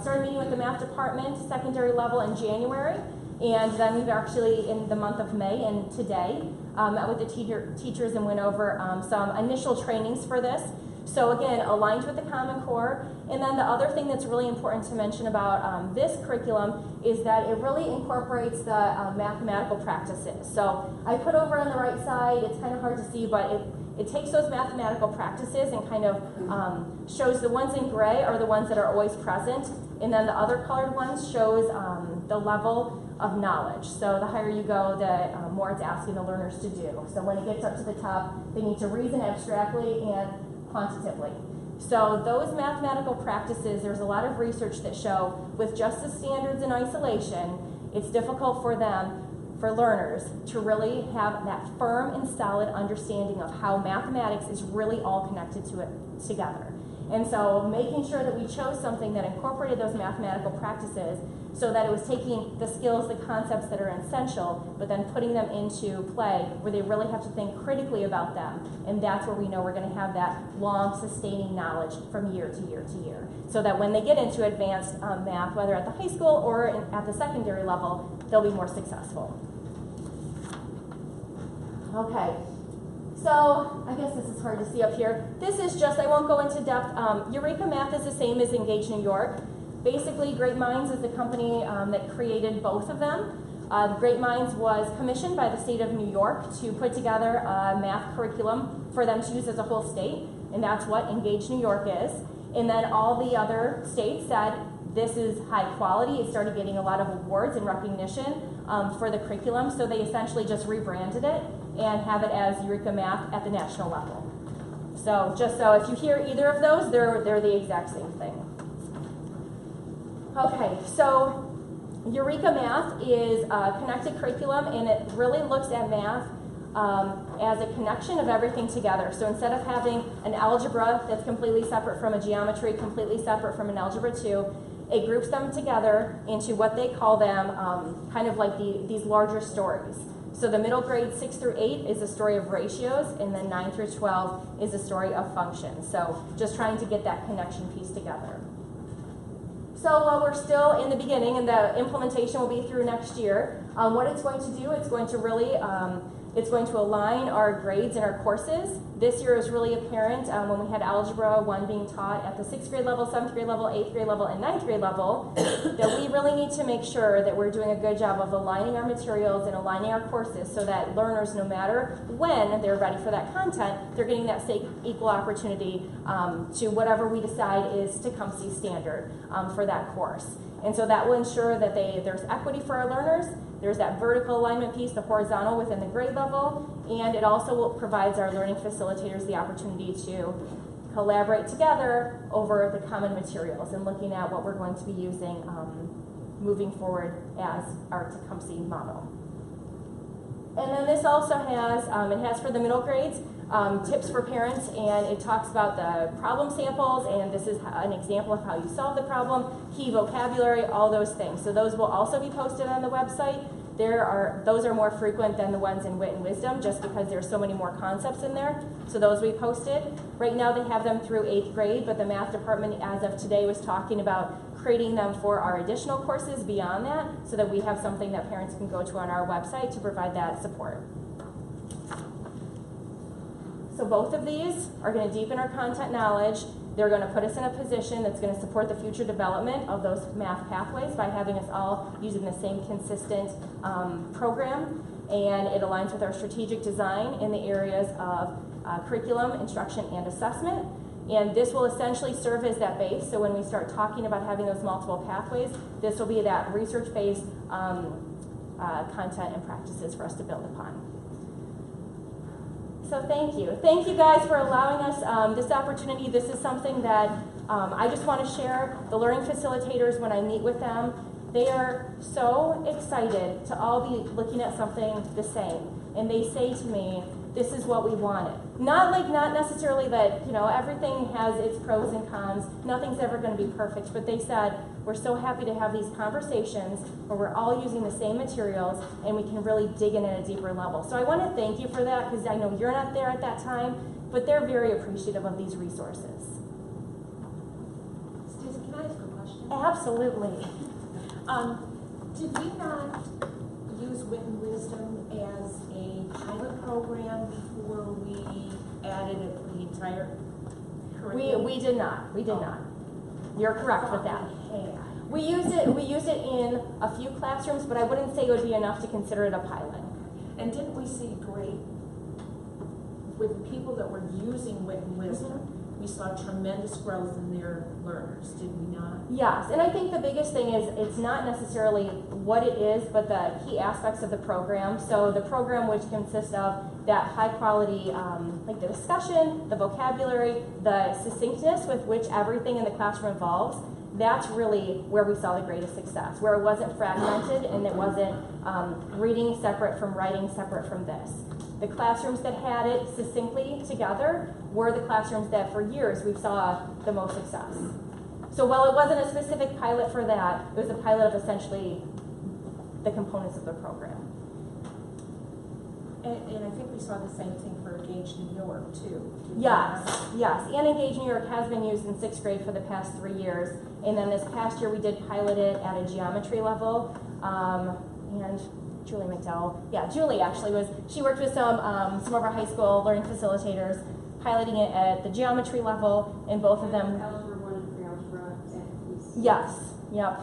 started meeting with the math department, secondary level in January, and then we've actually, in the month of May and today, met with the teachers and went over some initial trainings for this. So again, aligned with the Common Core. And then the other thing that's really important to mention about this curriculum is that it really incorporates the mathematical practices. So I put over on the right side, it's kind of hard to see, but it takes those mathematical practices and kind of shows the ones in gray are the ones that are always present, and then the other colored ones shows the level of knowledge. So the higher you go, the more it's asking the learners to do. So when it gets up to the top, they need to reason abstractly and quantitatively. So those mathematical practices, there's a lot of research that show with just the standards in isolation, it's difficult for them, for learners, to really have that firm and solid understanding of how mathematics is really all connected to it together. And so making sure that we chose something that incorporated those mathematical practices so that it was taking the skills, the concepts that are essential, but then putting them into play where they really have to think critically about them. And that's where we know we're going to have that long, sustaining knowledge from year to year to year. So that when they get into advanced math, whether at the high school or at the secondary level, they'll be more successful. Okay. So, I guess this is hard to see up here. This is just, I won't go into depth. Eureka Math is the same as Engage New York. Basically, Great Minds is the company that created both of them. Great Minds was commissioned by the state of New York to put together a math curriculum for them to use as a whole state, and that's what Engage New York is. And then all the other states said, this is high quality. It started getting a lot of awards and recognition for the curriculum, so they essentially just rebranded it and have it as Eureka Math at the national level. So just so if you hear either of those, they're the exact same thing. Okay, so Eureka Math is a connected curriculum, and it really looks at math as a connection of everything together. So instead of having an algebra that's completely separate from a geometry, completely separate from an algebra 2, it groups them together into what they call them kind of like these larger stories. So the middle grade 6 through 8 is a story of ratios, and then 9 through 12 is a story of functions. So just trying to get that connection piece together. So while we're still in the beginning, and the implementation will be through next year, what it's going to do, it's going to really, it's going to align our grades in our courses. This year is really apparent when we had Algebra 1 being taught at the 6th grade level, 7th grade level, 8th grade level, and 9th grade level, that we really need to make sure that we're doing a good job of aligning our materials and aligning our courses so that learners, no matter when they're ready for that content, they're getting that same equal opportunity to whatever we decide is Tecumseh standard for that course. And so that will ensure that there's equity for our learners, there's that vertical alignment piece, the horizontal within the grade level, and it also provides our learning facilitators the opportunity to collaborate together over the common materials and looking at what we're going to be using moving forward as our Tecumseh model. And then this also has, it has for the middle grades, tips for parents, and it talks about the problem samples, and this is an example of how you solve the problem, key vocabulary, all those things. So those will also be posted on the website. Those are more frequent than the ones in Wit and Wisdom just because there's so many more concepts in there. So those we posted. Right now they have them through 8th grade, but the math department as of today was talking about creating them for our additional courses beyond that so that we have something that parents can go to on our website to provide that support. So both of these are going to deepen our content knowledge. They're going to put us in a position that's going to support the future development of those math pathways by having us all using the same consistent program. And it aligns with our strategic design in the areas of curriculum, instruction, and assessment. And this will essentially serve as that base. So when we start talking about having those multiple pathways, this will be that research-based content and practices for us to build upon. So thank you. Thank you guys for allowing us this opportunity. This is something that I just want to share. The learning facilitators, when I meet with them, they are so excited to all be looking at something the same. And they say to me, this is what we wanted. Not necessarily that, everything has its pros and cons. Nothing's ever going to be perfect. But they said, we're so happy to have these conversations where we're all using the same materials and we can really dig in at a deeper level. So I want to thank you for that because I know you're not there at that time, but they're very appreciative of these resources. Stacey, can I ask a question? Absolutely. Did we not use Wit and Wisdom as a pilot program before we added it to the entire curriculum? We did not. We did not. You're correct with that. We used it in a few classrooms, but I wouldn't say it would be enough to consider it a pilot. And didn't we see great, with people that were using Wit and Wisdom, we saw tremendous growth in their learners, did we not? Yes, and I think the biggest thing is it's not necessarily what it is, but the key aspects of the program. So the program, which consists of that high quality, like the discussion, the vocabulary, the succinctness with which everything in the classroom involves, that's really where we saw the greatest success, where it wasn't fragmented and it wasn't reading separate from writing separate from this. The classrooms that had it succinctly together were the classrooms that for years we saw the most success. So while it wasn't a specific pilot for that, it was a pilot of essentially the components of the program. And I think we saw the same thing for Engage New York too. Yes. And Engage New York has been used in 6th grade for the past 3 years. And then this past year we did pilot it at a geometry level. And Julie McDowell, Julie actually she worked with some of our high school learning facilitators, piloting it at the geometry level, and both of them. Algebra 1 and pre-algebra activities. Yes, yep.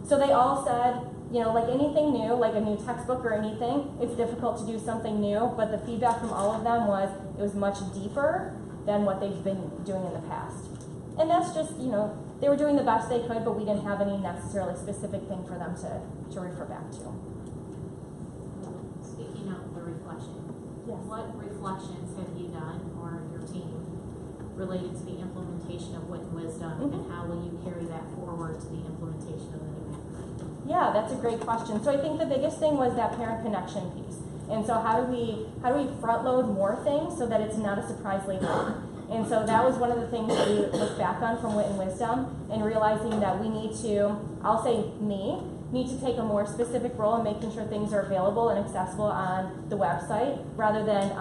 So they all said, like anything new, like a new textbook or anything, it's difficult to do something new, but the feedback from all of them was it was much deeper than what they've been doing in the past. And that's just, they were doing the best they could, but we didn't have any necessarily specific thing for them to refer back to. Speaking of the reflection, yes. What reflections have you done, or your team, related to the implementation of Wit and Wisdom, and how will you carry that forward to the implementation of the new method? Yeah, that's a great question. So I think the biggest thing was that parent connection piece. And so how do we front load more things so that it's not a surprise later on? And so that was one of the things that we looked back on from Wit and Wisdom, and realizing that we need to, I'll say need to take a more specific role in making sure things are available and accessible on the website, rather than,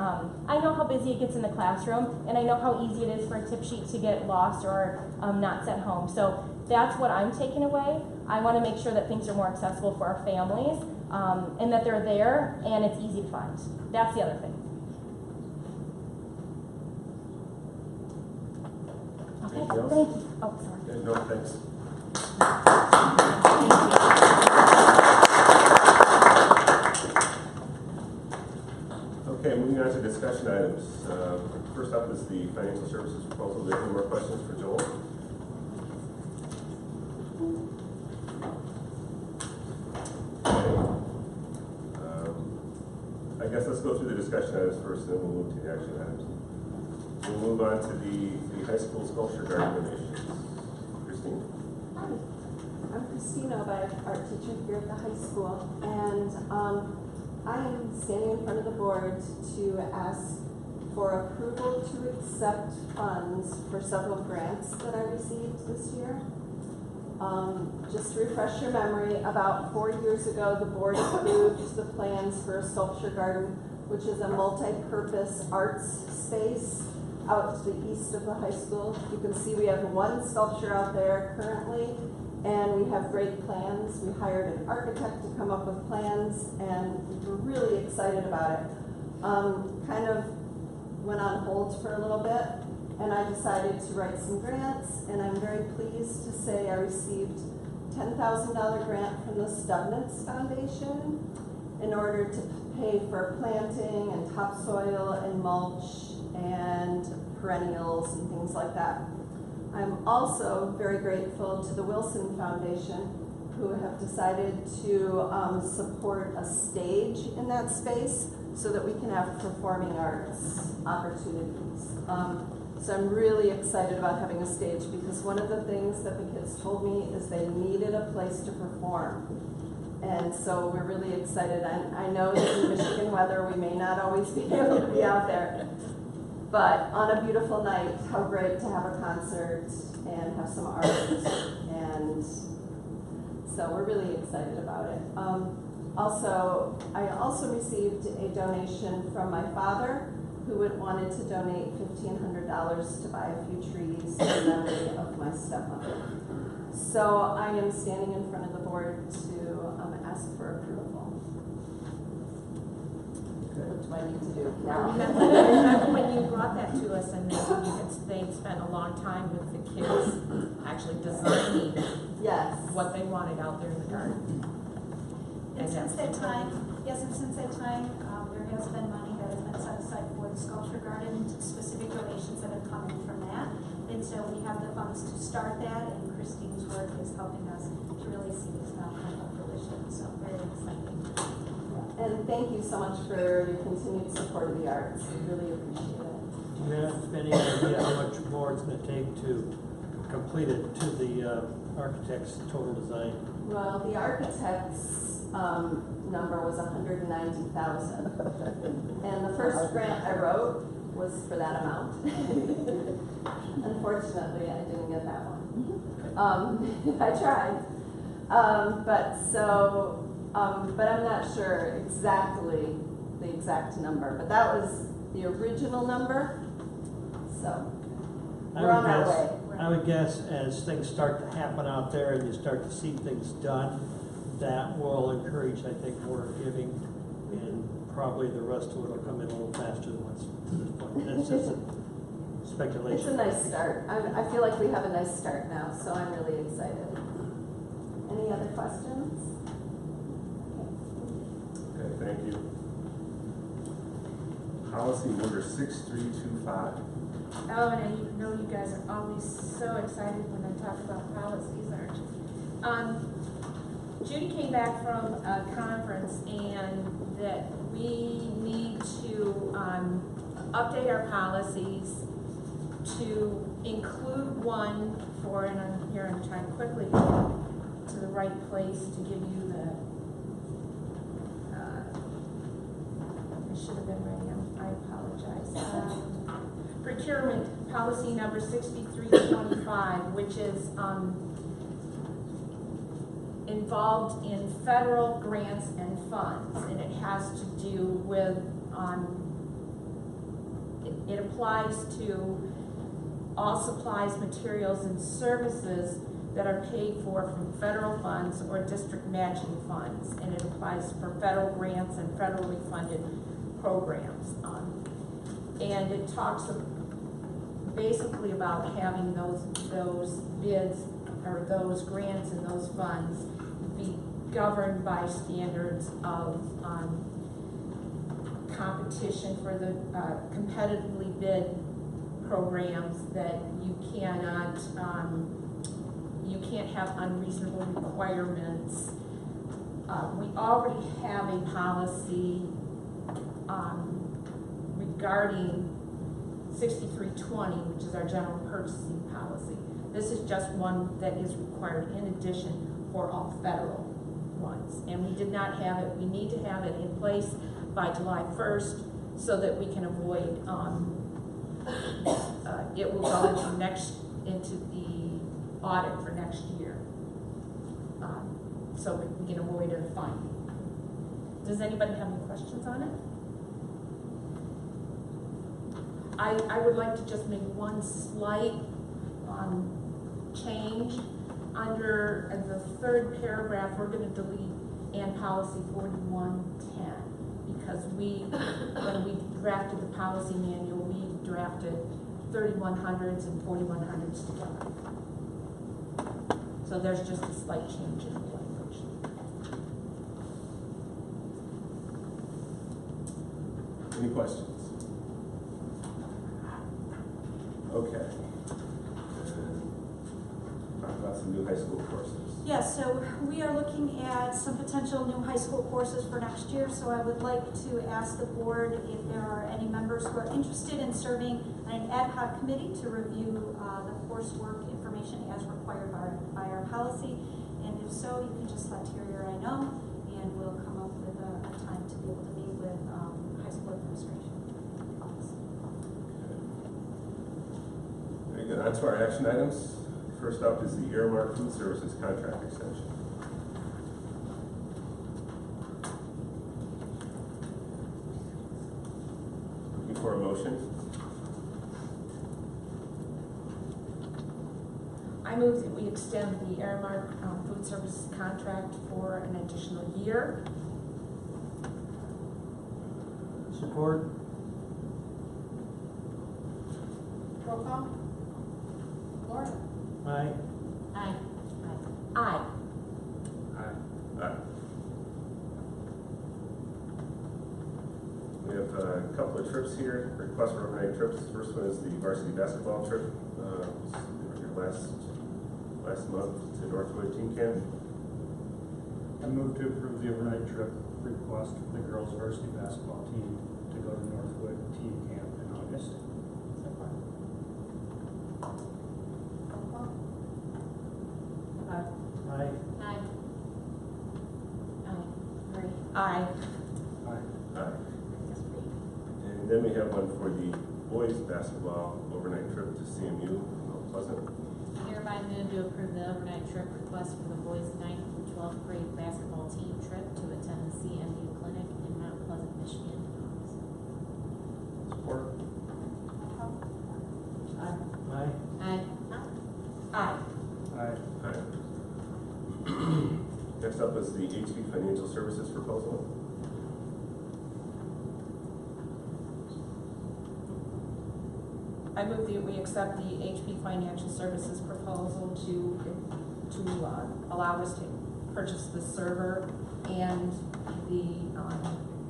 I know how busy it gets in the classroom, and I know how easy it is for a tip sheet to get lost or not sent home. So that's what I'm taking away. I want to make sure that things are more accessible for our families, and that they're there and it's easy to find. That's the other thing. Okay, Anything else? thank you. Oh, sorry. Yeah, no, thanks. Okay, moving on to discussion items. First up is the financial services proposal. Do you have any more questions for Joel? I guess let's go through the discussion items first, and then we'll move to the action items. We'll move on to the high school sculpture garden donations. Christine? Hi, I'm Christina, art teacher here at the high school, and I am standing in front of the board to ask for approval to accept funds for several grants that I received this year. Just to refresh your memory, about 4 years ago, the board approved the plans for a sculpture garden, which is a multi-purpose arts space out to the east of the high school. You can see we have one sculpture out there currently, and we have great plans. We hired an architect to come up with plans, and we're really excited about it. Kind of went on hold for a little bit, and I decided to write some grants, and I'm very pleased to say I received a $10,000 grant from the Stubnitz Foundation in order to pay for planting and topsoil and mulch and perennials and things like that. I'm also very grateful to the Wilson Foundation, who have decided to support a stage in that space so that we can have performing arts opportunities. So I'm really excited about having a stage, because one of the things that the kids told me is they needed a place to perform. And so we're really excited. I know that in Michigan weather we may not always be able to be out there, but on a beautiful night, how great to have a concert and have some art. And so we're really excited about it. I also received a donation from my father, who wanted to donate $1,500 to buy a few trees in memory of my stepmother. So I am standing in front of the board to ask for approval. What do I need to do now? Remember when you brought that to us, and they spent a long time with the kids actually designing what they wanted out there in the garden. And since that time, there has been money that has been set aside for the sculpture garden, specific donations that have come in from that. And so we have the funds to start that, and Christine's work is helping us to really see this now come to fruition. So very exciting. And thank you so much for your continued support of the arts. We really appreciate it. Do you have any idea how much more it's going to take to complete it to the architect's total design? Well, the architect's number was $190,000, and the first grant I wrote was for that amount. Unfortunately, I didn't get that one. I tried, but I'm not sure exactly the exact number. But that was the original number. So we're on our way. I would guess as things start to happen out there and you start to see things done, that will encourage, I think, more giving, and probably the rest of it will come in a little faster than what's to this point. That's just a speculation. It's a nice start. I feel like we have a nice start now, so I'm really excited. Any other questions? Okay, thank you. Policy number 6325. Oh, and I know you guys are always so excited when I talk about policies, aren't you? Judy came back from a conference, and that we need to update our policies to include one for, and I'm trying to quickly get to the right place to give you the, I should have been ready, I apologize. procurement policy number 6325, which is involved in federal grants and funds, and it has to do with, it applies to all supplies, materials, and services that are paid for from federal funds or district matching funds, and it applies for federal grants and federally funded programs. And it talks basically about having those bids or those grants and those funds be governed by standards of competition for the competitively bid programs, that you can't have unreasonable requirements. We already have a policy regarding 6320, which is our general purchasing policy. This is just one that is required in addition for all federal ones. And we did not have it. We need to have it in place by July 1st so that we can avoid, it will go into the audit for next year. So we can avoid a fine. Does anybody have any questions on it? I would like to just make one slight change. Under the third paragraph, we're going to delete and policy 4110, because when we drafted the policy manual, we drafted 3100s and 4100s together. So there's just a slight change in the language. Any questions? Okay. Talk about some new high school courses. Yes, so we are looking at some potential new high school courses for next year, so I would like to ask the board if there are any members who are interested in serving on an ad hoc committee to review the coursework information as required by our policy, and if so, you can just let Terry or I know, and we'll come up with a time to be able to meet with high school administration. Very good. On to our action items. First up is the Earmark Food Services contract extension. Looking for a motion. I move that we extend the Aramark Food Services contract for an additional year. Support. Roll call. Laura? Aye. Aye. Aye. Aye. Aye. We have a couple of trips here, requests for overnight trips. First one is the varsity basketball trip. Last month to Northwood Team Camp. I move to approve the overnight trip request for the girls varsity basketball team to go to Northwood Team Camp in August. Aye. Aye. Aye. Aye. Aye. Aye. And then we have one for the boys basketball overnight trip to CMU, Mount Pleasant. Hereby move to approve the overnight trip request for the boys' 9th through 12th grade basketball team trip to attend the CMU clinic in Mount Pleasant, Michigan. Support. Aye. Aye. Aye. Aye. Aye. Next up is the HP Financial Services proposal. I move that we accept the HP Financial Services proposal to allow us to purchase the server and the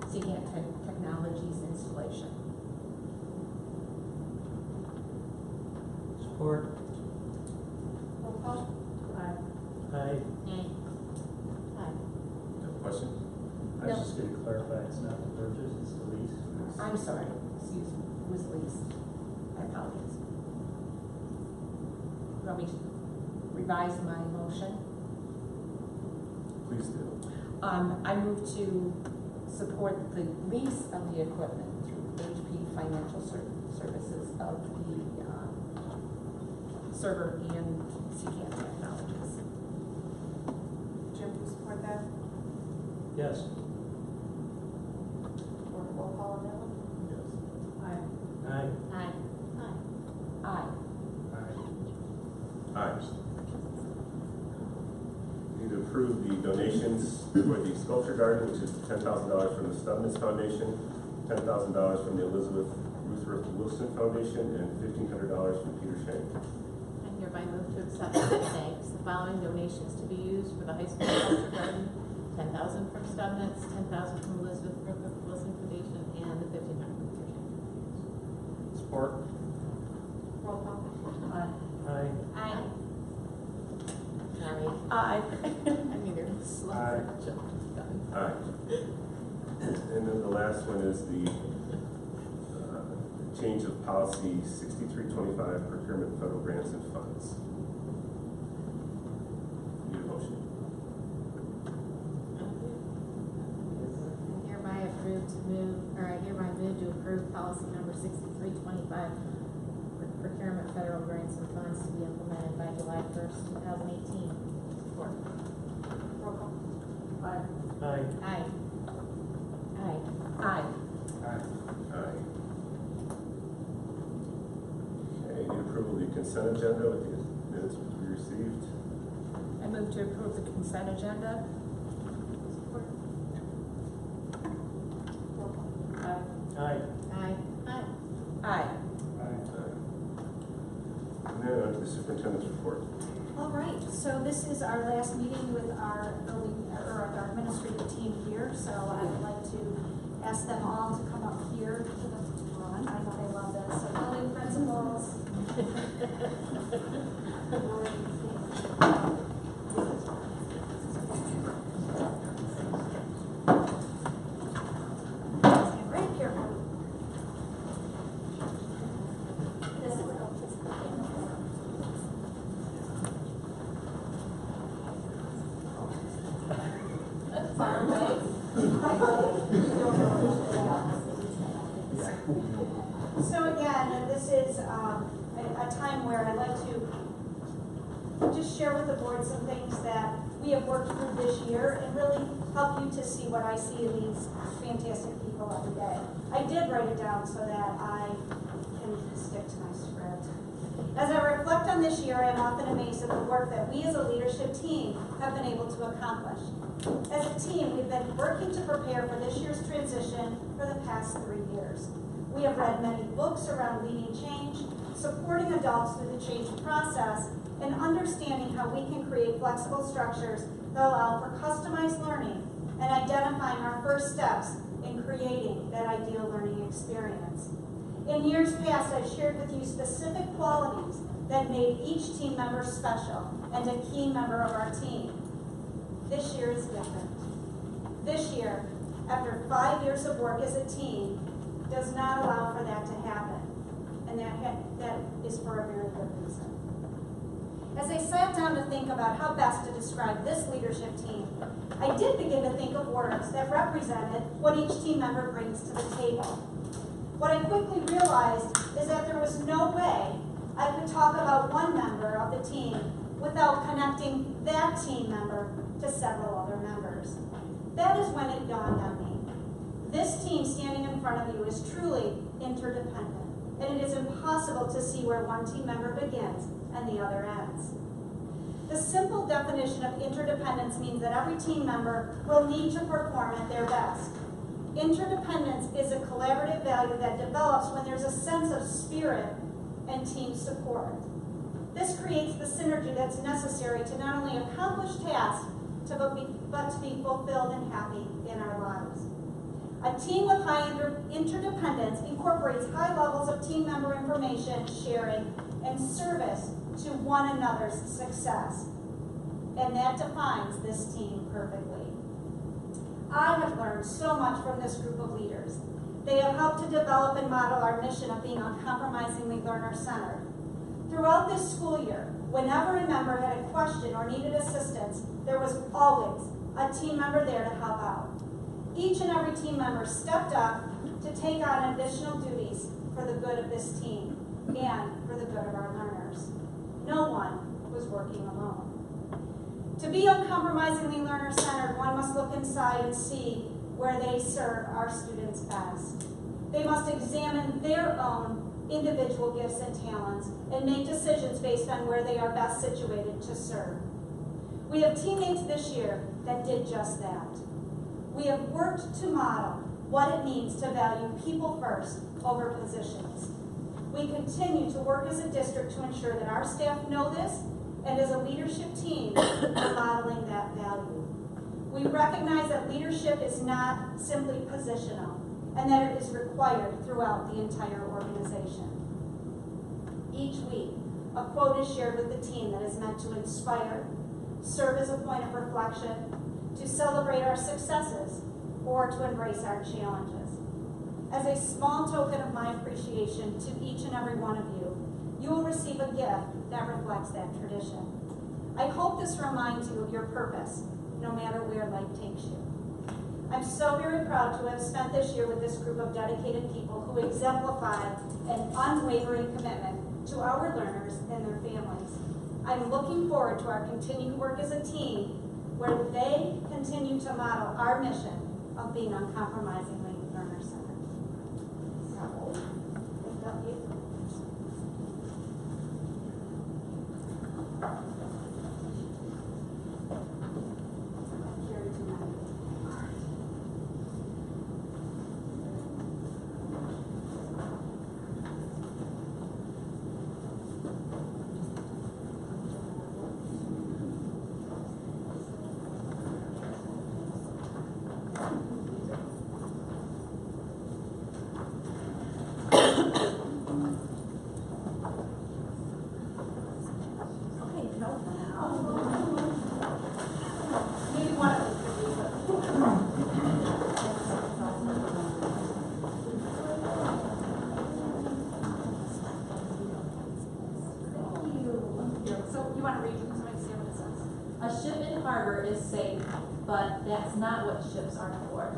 CGAT Technologies installation. Support. Roll call. Aye. Aye. No question? I was just going to clarify, it's not the purchase, it's the lease. I'm sorry, excuse me, it was lease. I apologize. You want me to revise my motion? Please do. I move to support the lease of the equipment through HP financial services of the server and CCAN technologies. Jim, do you support that? Yes. Or roll call on that one? Aye. Aye. Aye. Aye. Need to approve the donations for the sculpture garden, which is $10,000 from the Stubbins Foundation, $10,000 from the Elizabeth Ruthworth Wilson Foundation, and $1,500 from Peter Shank. I hereby move to accept with thanks the following donations to be used for the high school sculpture garden: $10,000 from Stubbins, $10,000 from Elizabeth Wilson Foundation, and the $1,500 from Peter Shank. Support. Roll call. Aye. Aye. Sorry. Aye. I'm either slow or done. Aye. And then the last one is the change of policy 6325, procurement of federal grants and funds. Need a motion? I hereby move to approve policy number 6325, procurement federal grants and funds to be implemented by July 1st, 2018. Support. Roll call. Aye. Aye. Aye. Aye. Okay, need approval of the consent agenda with the minutes which we received. I move to approve the consent agenda. Roll call. Aye. Aye. Aye. Aye. And then on to the superintendent's report. All right, so this is our last meeting with our building, or our administrative team here, so I would like to ask them all to come up here to the front. I know they love this, so building principals. Stand right here. This is far away. So again, this is a time where I'd like to just share with the board some things that we have worked through this year and really help you to see what I see in these fantastic people every day. I did write it down so that I can stick to my script. As I reflect on this year, I am often amazed at the work that we as a leadership team have been able to accomplish. As a team, we've been working to prepare for this year's transition for the past 3 years. We have read many books around leading change, supporting adults through the change process, and understanding how we can create flexible structures that allow for customized learning and identifying our first steps in creating that ideal learning experience. In years past, I've shared with you specific qualities that made each team member special and a key member of our team. This year is different. This year, after 5 years of work as a team, does not allow for that to happen. And that is for a very good reason. As I sat down to think about how best to describe this leadership team, I did begin to think of words that represented what each team member brings to the table. What I quickly realized is that there was no way I could talk about one member of the team without connecting that team member to several other members. That is when it dawned on me. This team standing in front of you is truly interdependent, and it is impossible to see where one team member begins and the other ends. The simple definition of interdependence means that every team member will need to perform at their best. Interdependence is a collaborative value that develops when there's a sense of spirit and team support. This creates the synergy that's necessary to not only accomplish tasks, but to be fulfilled and happy in our lives. A team with high interdependence incorporates high levels of team member information sharing and service to one another's success. And that defines this team perfectly. I have learned so much from this group of leaders. They have helped to develop and model our mission of being uncompromisingly learner-centered. Throughout this school year, whenever a member had a question or needed assistance, there was always a team member there to help out. Each and every team member stepped up to take on additional duties for the good of this team and for the good of our learners. No one was working alone. To be uncompromisingly learner-centered, one must look inside and see where they serve our students best. They must examine their own individual gifts and talents and make decisions based on where they are best situated to serve. We have teammates this year that did just that. We have worked to model what it means to value people first over positions. We continue to work as a district to ensure that our staff know this, and as a leadership team, we're modeling that value. We recognize that leadership is not simply positional, and that it is required throughout the entire organization. Each week, a quote is shared with the team that is meant to inspire, serve as a point of reflection, to celebrate our successes, or to embrace our challenges. As a small token of my appreciation to each and every one of you, you will receive a gift that reflects that tradition. I hope this reminds you of your purpose, no matter where life takes you. I'm so very proud to have spent this year with this group of dedicated people who exemplify an unwavering commitment to our learners and their families. I'm looking forward to our continued work as a team where they continue to model our mission of being uncompromisingly learner-centered. So, lift up you. Carry to my A ship in harbor is safe, but that's not what ships are for.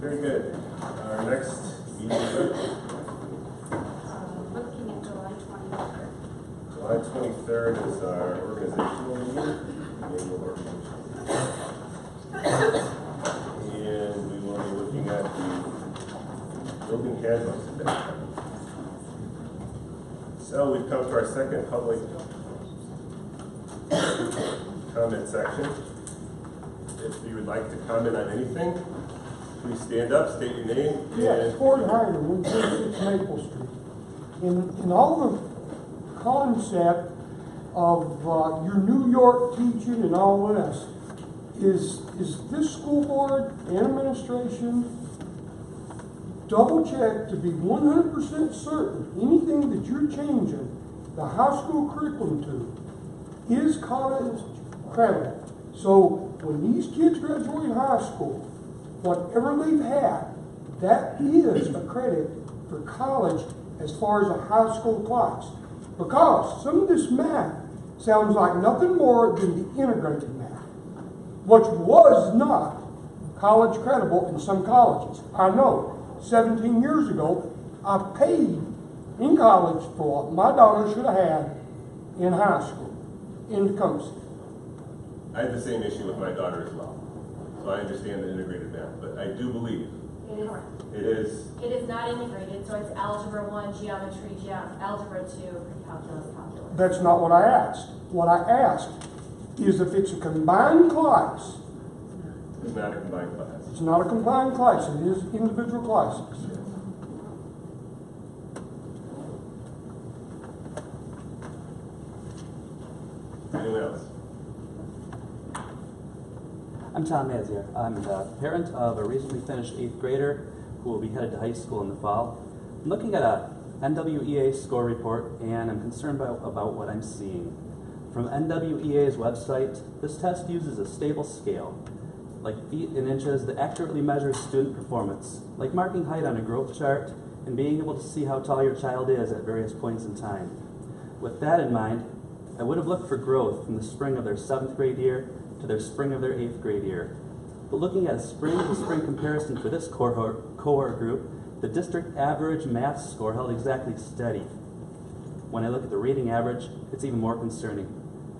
Very good. Our next meeting is looking at July 23rd. July 23rd is our organizational meeting, annual organizational meeting. And we will be looking at the building handbooks at that time. So we've come to our second public comment section. If you would like to comment on anything, please stand up, state your name. Yes, Ford Hyder, 136 Maple Street. In all the concept of your New York teaching and all this, is this school board and administration double check to be 100% certain anything that you're changing the high school curriculum to is college credit. So when these kids graduate high school, whatever they've had, that is a credit for college as far as a high school class. Because some of this math sounds like nothing more than the integrated math, which was not college credible in some colleges. I know, 17 years ago, I paid in college for what my daughter should have had in high school, in Tecumseh. I have the same issue with my daughter as well. So I understand the integrated math, but I do believe it is. It is not integrated, so it's algebra 1, geometry, algebra 2, calculus. That's not what I asked. What I asked is if it's a combined class. It's not a combined class. It's not a combined class, it is individual classes. Anyone else? I'm Tom Mazier. I'm the parent of a recently finished 8th grader who will be headed to high school in the fall. I'm looking at a NWEA score report and I'm concerned about what I'm seeing. From NWEA's website, this test uses a stable scale. like feet and inches, that accurately measures student performance, like marking height on a growth chart and being able to see how tall your child is at various points in time. With that in mind, I would have looked for growth from the spring of their 7th grade year to their spring of their 8th grade year. But looking at a spring-to-spring comparison for this cohort group, the district average math score held exactly steady. When I look at the reading average, it's even more concerning.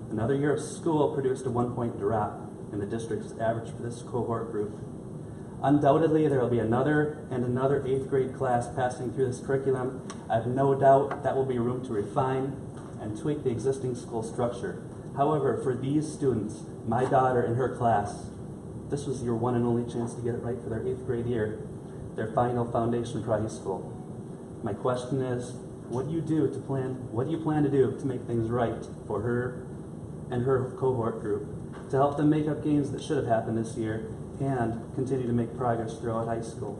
Another year of school produced a 1-point drop in the district's average for this cohort group. Undoubtedly, there will be another and another 8th grade class passing through this curriculum. I have no doubt that will be room to refine and tweak the existing school structure. However, for these students, my daughter and her class, this was your one and only chance to get it right for their 8th grade year, their final foundation for high school. My question is, what do you plan to do to make things right for her and her cohort group, to help them make up gains that should have happened this year and continue to make progress throughout high school?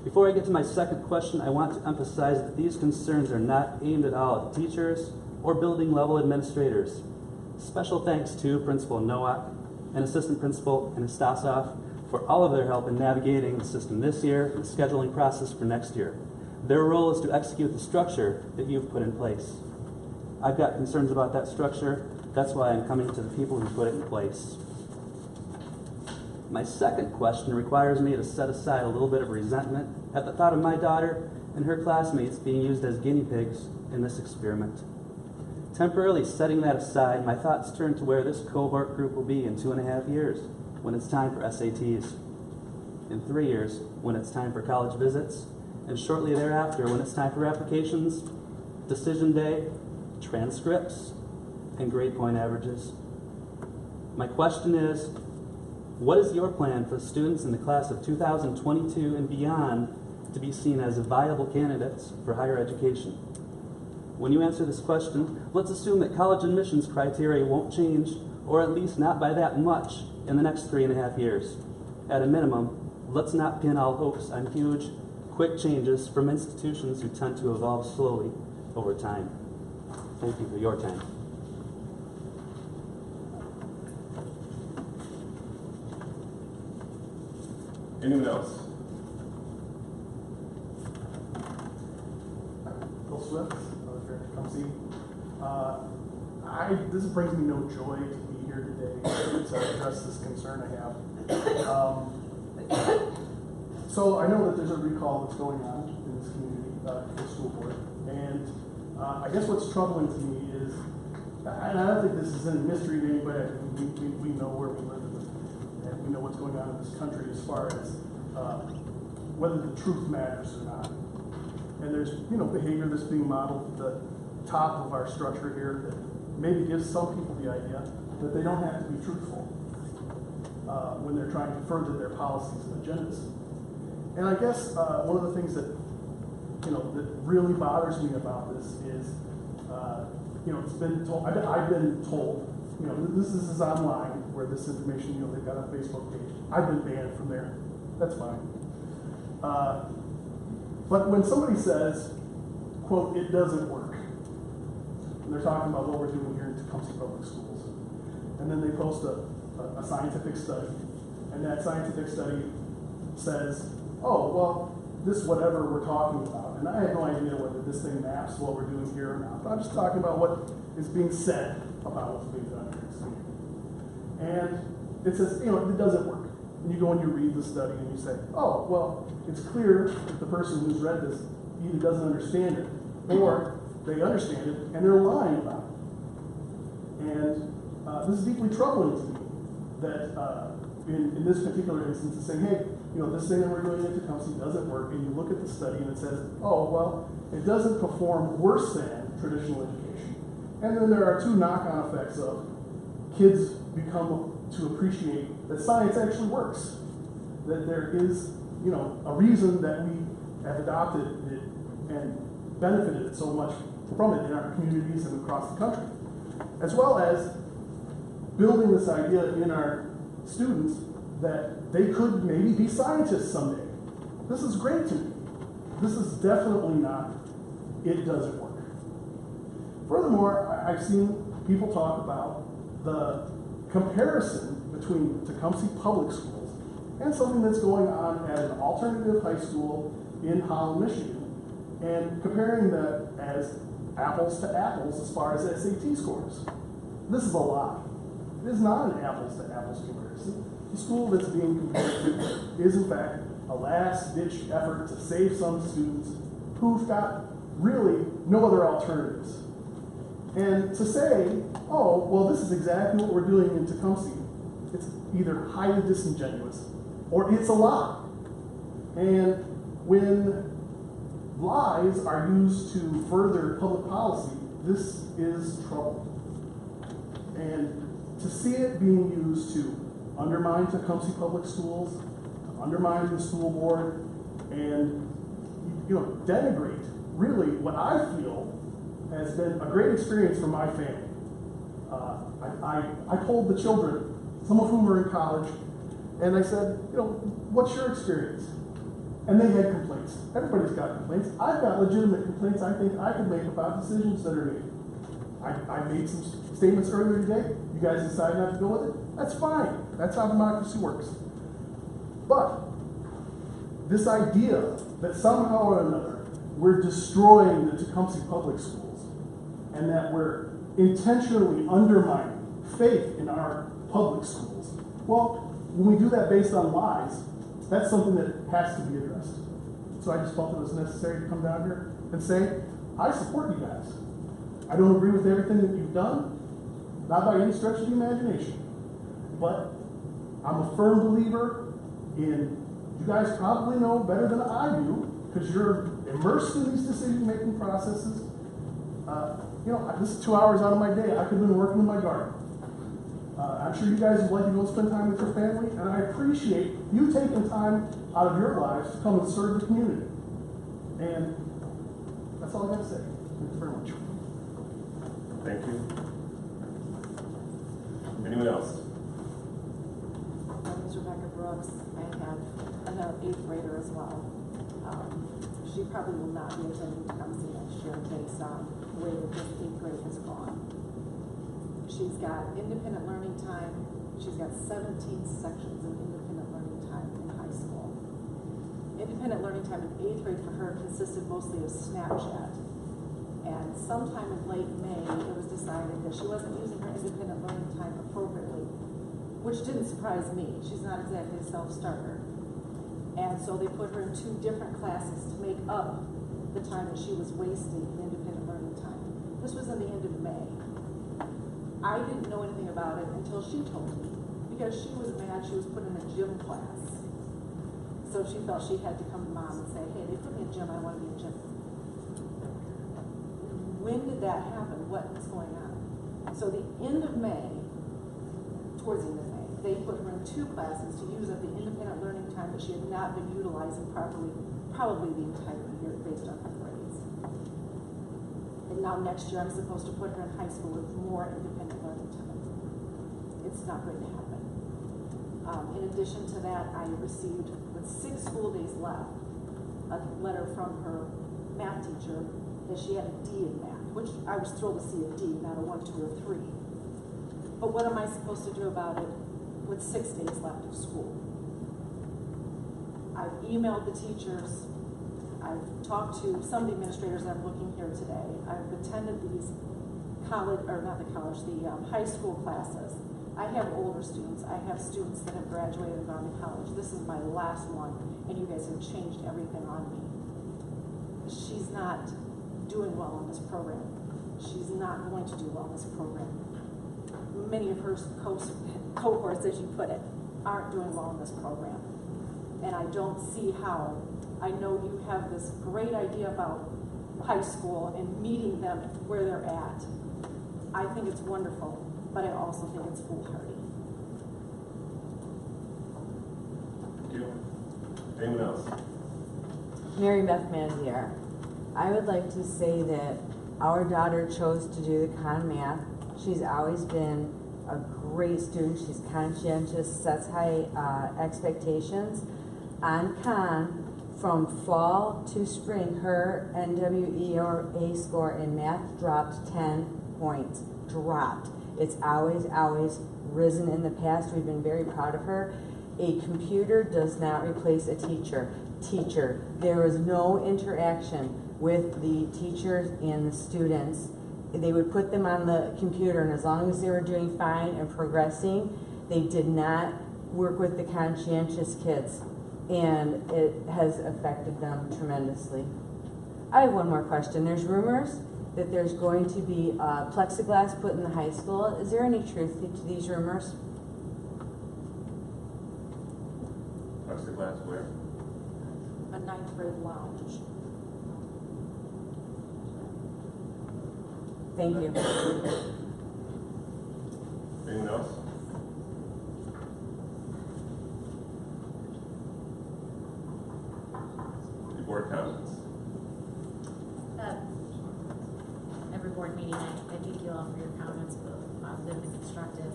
Before I get to my second question, I want to emphasize that these concerns are not aimed at all at teachers or building level administrators. Special thanks to Principal Nowak and Assistant Principal Anastasov for all of their help in navigating the system this year and the scheduling process for next year. Their role is to execute the structure that you've put in place. I've got concerns about that structure. That's why I'm coming to the people who put it in place. My second question requires me to set aside a little bit of resentment at the thought of my daughter and her classmates being used as guinea pigs in this experiment. Temporarily setting that aside, my thoughts turn to where this cohort group will be in 2.5 years when it's time for SATs, in 3 years when it's time for college visits, and shortly thereafter when it's time for applications, decision day, transcripts, and grade point averages. My question is, what is your plan for students in the class of 2022 and beyond to be seen as viable candidates for higher education? When you answer this question, let's assume that college admissions criteria won't change, or at least not by that much, in the next 3.5 years. At a minimum, let's not pin all hopes on huge, quick changes from institutions who tend to evolve slowly over time. Thank you for your time. Anyone else? Bill Swift, here at Tecumseh. This brings me no joy to be here today to address this concern I have. So I know that there's a recall that's going on in this community for the school board, and I guess what's troubling to me is, and I don't think this is any mystery to anybody. We know where we live and we know what's going on in this country as far as whether the truth matters or not. And there's behavior that's being modeled at the top of our structure here that maybe gives some people the idea that they don't have to be truthful when they're trying to further their policies and agendas. And I guess one of the things that that really bothers me about this is it's been told. I've been told. This is online where this information they've got a Facebook page. I've been banned from there. That's fine. But when somebody says, quote, "it doesn't work," and they're talking about what we're doing here in Tecumseh Public Schools, and then they post a scientific study, and that scientific study says, "Oh, well, this whatever we're talking about," and I have no idea whether this thing maps what we're doing here or not, but I'm just talking about what is being said about what's being done here in this community. And it says, it doesn't work. And you go and you read the study and you say, oh, well, it's clear that the person who's read this either doesn't understand it or they understand it and they're lying about it. And this is deeply troubling to me that in this particular instance, it's saying, hey, this thing that we're doing at Tecumseh doesn't work, and you look at the study and it says, oh, well, it doesn't perform worse than traditional education. And then there are two knock-on effects of kids become to appreciate that science actually works, that there is, a reason that we have adopted it and benefited so much from it in our communities and across the country, as well as building this idea in our students that they could maybe be scientists someday. This is great to me. This is definitely not, it doesn't work. Furthermore, I've seen people talk about the comparison between Tecumseh Public Schools and something that's going on at an alternative high school in Holland, Michigan, and comparing that as apples to apples as far as SAT scores. This is a lie. It is not an apples to apples comparison. The school that's being compared to is in fact a last-ditch effort to save some students who've got really no other alternatives. And to say, oh, well, this is exactly what we're doing in Tecumseh, it's either highly disingenuous or it's a lie. And when lies are used to further public policy, this is trouble. And to see it being used to undermine Tecumseh Public Schools, to undermine the school board, and denigrate really what I feel has been a great experience for my family. I told the children, some of whom are in college, and I said, what's your experience? And they had complaints. Everybody's got complaints. I've got legitimate complaints I think I could make about decisions that are made. I made some statements earlier today. You guys decide not to go with it. That's fine. That's how democracy works. But this idea that somehow or another we're destroying the Tecumseh Public Schools and that we're intentionally undermining faith in our public schools, well, when we do that based on lies, that's something that has to be addressed. So I just felt it was necessary to come down here and say, I support you guys. I don't agree with everything that you've done, not by any stretch of the imagination, but I'm a firm believer in, you guys probably know better than I do, because you're immersed in these decision-making processes. This is 2 hours out of my day. I could have been working in my garden. I'm sure you guys would like to go spend time with your family, and I appreciate you taking time out of your lives to come and serve the community. And that's all I got to say. Thank you very much. Thank you. Anyone else? My name is Rebecca Brooks. I have another 8th grader as well. She probably will not be attending Tecumseh next year based on the way that this 8th grade has gone. She's got independent learning time. She's got 17 sections of independent learning time in high school. Independent learning time in 8th grade for her consisted mostly of Snapchat. And sometime in late May, it was decided that she wasn't using her independent learning time appropriately, which didn't surprise me. She's not exactly a self-starter. And so they put her in 2 different classes to make up the time that she was wasting in independent learning time. This was in the end of May. I didn't know anything about it until she told me, because she was mad she was put in a gym class. So she felt she had to come to mom and say, hey, they put me in gym, I want to be in gym. When did that happen? What is going on? So the end of May, towards the end of May, they put her in 2 classes to use up the independent learning time that she had not been utilizing properly, probably the entire year based on her grades. And now next year I'm supposed to put her in high school with more independent learning time. It's not going to happen. In addition to that, I received, with 6 school days left, a letter from her math teacher that she had a D in math, which I was thrilled to see a D, not a 1, 2, or 3. But what am I supposed to do about it with 6 days left of school? I've emailed the teachers. I've talked to some of the administrators that I'm looking here today. I've attended these high school classes. I have older students. I have students that have graduated and gone to college. This is my last one, and you guys have changed everything on me. She's not doing well in this program. She's not going to do well in this program. Many of her cohorts, as you put it, aren't doing well in this program. And I don't see how. I know you have this great idea about high school and meeting them where they're at. I think it's wonderful, but I also think it's foolhardy. Thank you. Anyone else? Mary Beth Mandier. I would like to say that our daughter chose to do the Con Math. She's always been a great student. She's conscientious, sets high expectations. On Con, from fall to spring, her NWERA score in math dropped 10 points. Dropped. It's always, always risen in the past. We've been very proud of her. A computer does not replace a teacher. There is no interaction with the teachers and the students. They would put them on the computer, and as long as they were doing fine and progressing, they did not work with the conscientious kids, and it has affected them tremendously. I have one more question. There's rumors that there's going to be plexiglass put in the high school. Is there any truth to these rumors? Plexiglass where? A 9th grade lounge. Thank you. Anyone else? Any board comments? Every board meeting, I thank you all for your comments, both positive and constructive.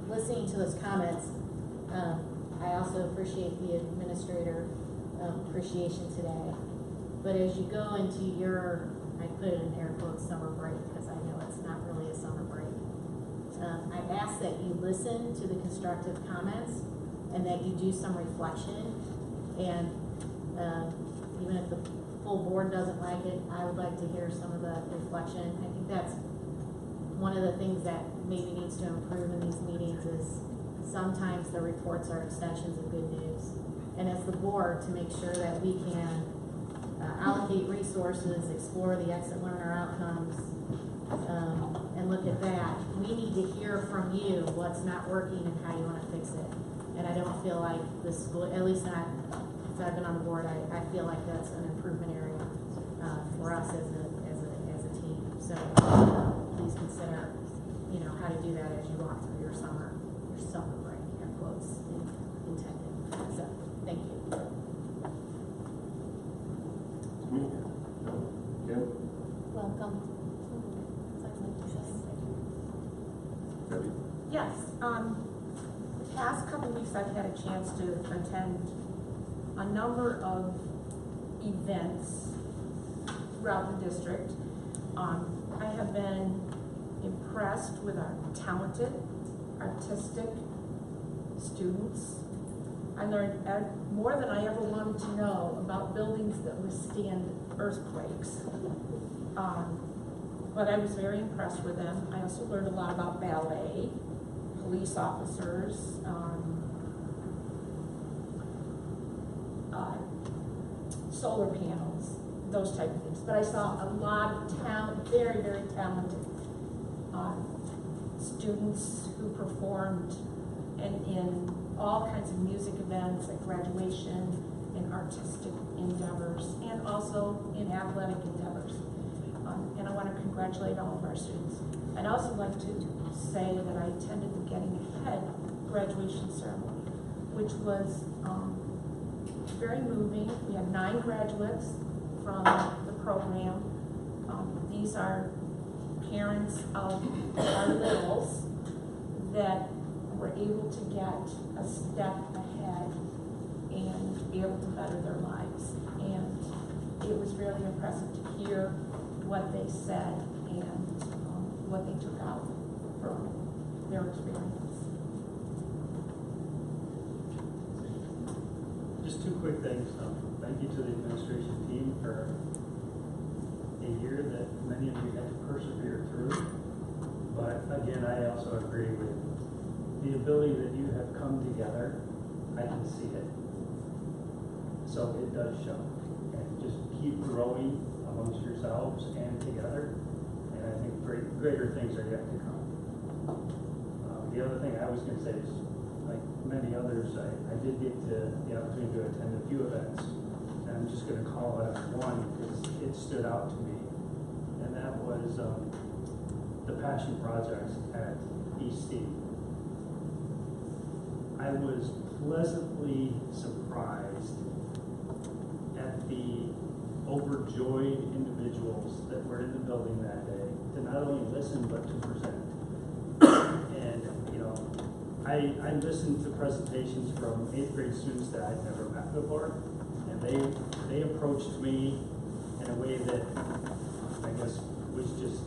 Listening to those comments, I also appreciate the administrator appreciation today. But as you go into your, I put it in air quotes, summer break, because I know it's not really a summer break. I ask that you listen to the constructive comments and that you do some reflection. And even if the full board doesn't like it, I would like to hear some of the reflection. I think that's one of the things that maybe needs to improve in these meetings is sometimes the reports are extensions of good news. And as the board, to make sure that we can allocate resources, explore the exit learner outcomes, and look at that, we need to hear from you what's not working and how you want to fix it. And I don't feel like this school, at least not since I've been on the board, I feel like that's an improvement area for us as a team. So please consider, how to do that as you walk through your summer break, air quotes intended. So thank you. Kim? Welcome. Debbie? Yes, the past couple weeks I've had a chance to attend a number of events throughout the district. I have been impressed with our talented, artistic students. I learned more than I ever wanted to know about buildings that withstand earthquakes. But I was very impressed with them. I also learned a lot about ballet, police officers, solar panels, those type of things. But I saw a lot of talent, very, very talented students who performed in all kinds of music events like graduation and artistic endeavors and also in athletic endeavors. And I want to congratulate all of our students. I'd also like to say that I attended the Getting Ahead graduation ceremony, which was very moving. We had 9 graduates from the program. These are parents of our littles that were able to get a step ahead and be able to better their lives. And it was really impressive to hear what they said and what they took out from their experience. Just 2 quick things. Thank you to the administration team for a year that many of you had to persevere through. But again, I also agree with the ability that you have come together. I can see it. So it does show. And just keep growing amongst yourselves and together. And I think greater things are yet to come. The other thing I was going to say is, like many others, I did get the opportunity to attend a few events. And I'm just going to call out one because it stood out to me. And that was the Passion Project at East Steve. I was pleasantly surprised at the overjoyed individuals that were in the building that day to not only listen but to present. And I listened to presentations from 8th grade students that I'd never met before, and they approached me in a way that I guess was just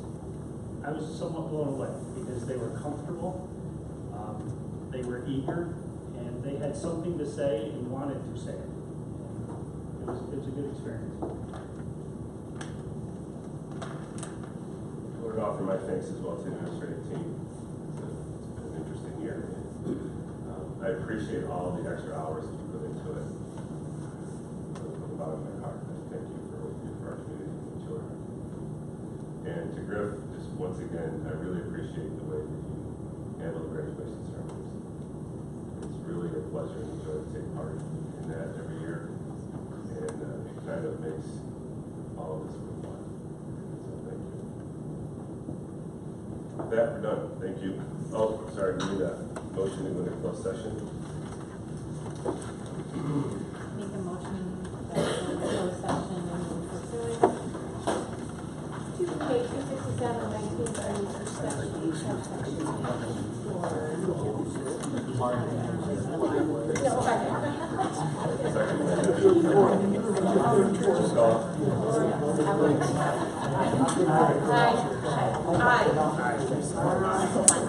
I was somewhat blown away because they were comfortable, they were eager, and they had something to say and wanted to say it. It was a good experience. I would offer my thanks as well to the administrative team. It's been an interesting year. I appreciate all the extra hours that you put into it. From the bottom of my heart, thank you for what you do for our community and children. And to Griff, just once again, I really appreciate the way that you handle the graduation ceremonies. It's really a pleasure and joy to take part in that every year. And it kind of makes all of this worthwhile. So thank you. With that, we're done. Thank you. Oh, sorry, we need a motion to go into closed session. Make a motion that we go into closed session and move pursuant. 267, 19, 31st section, subsection Aye. Aye.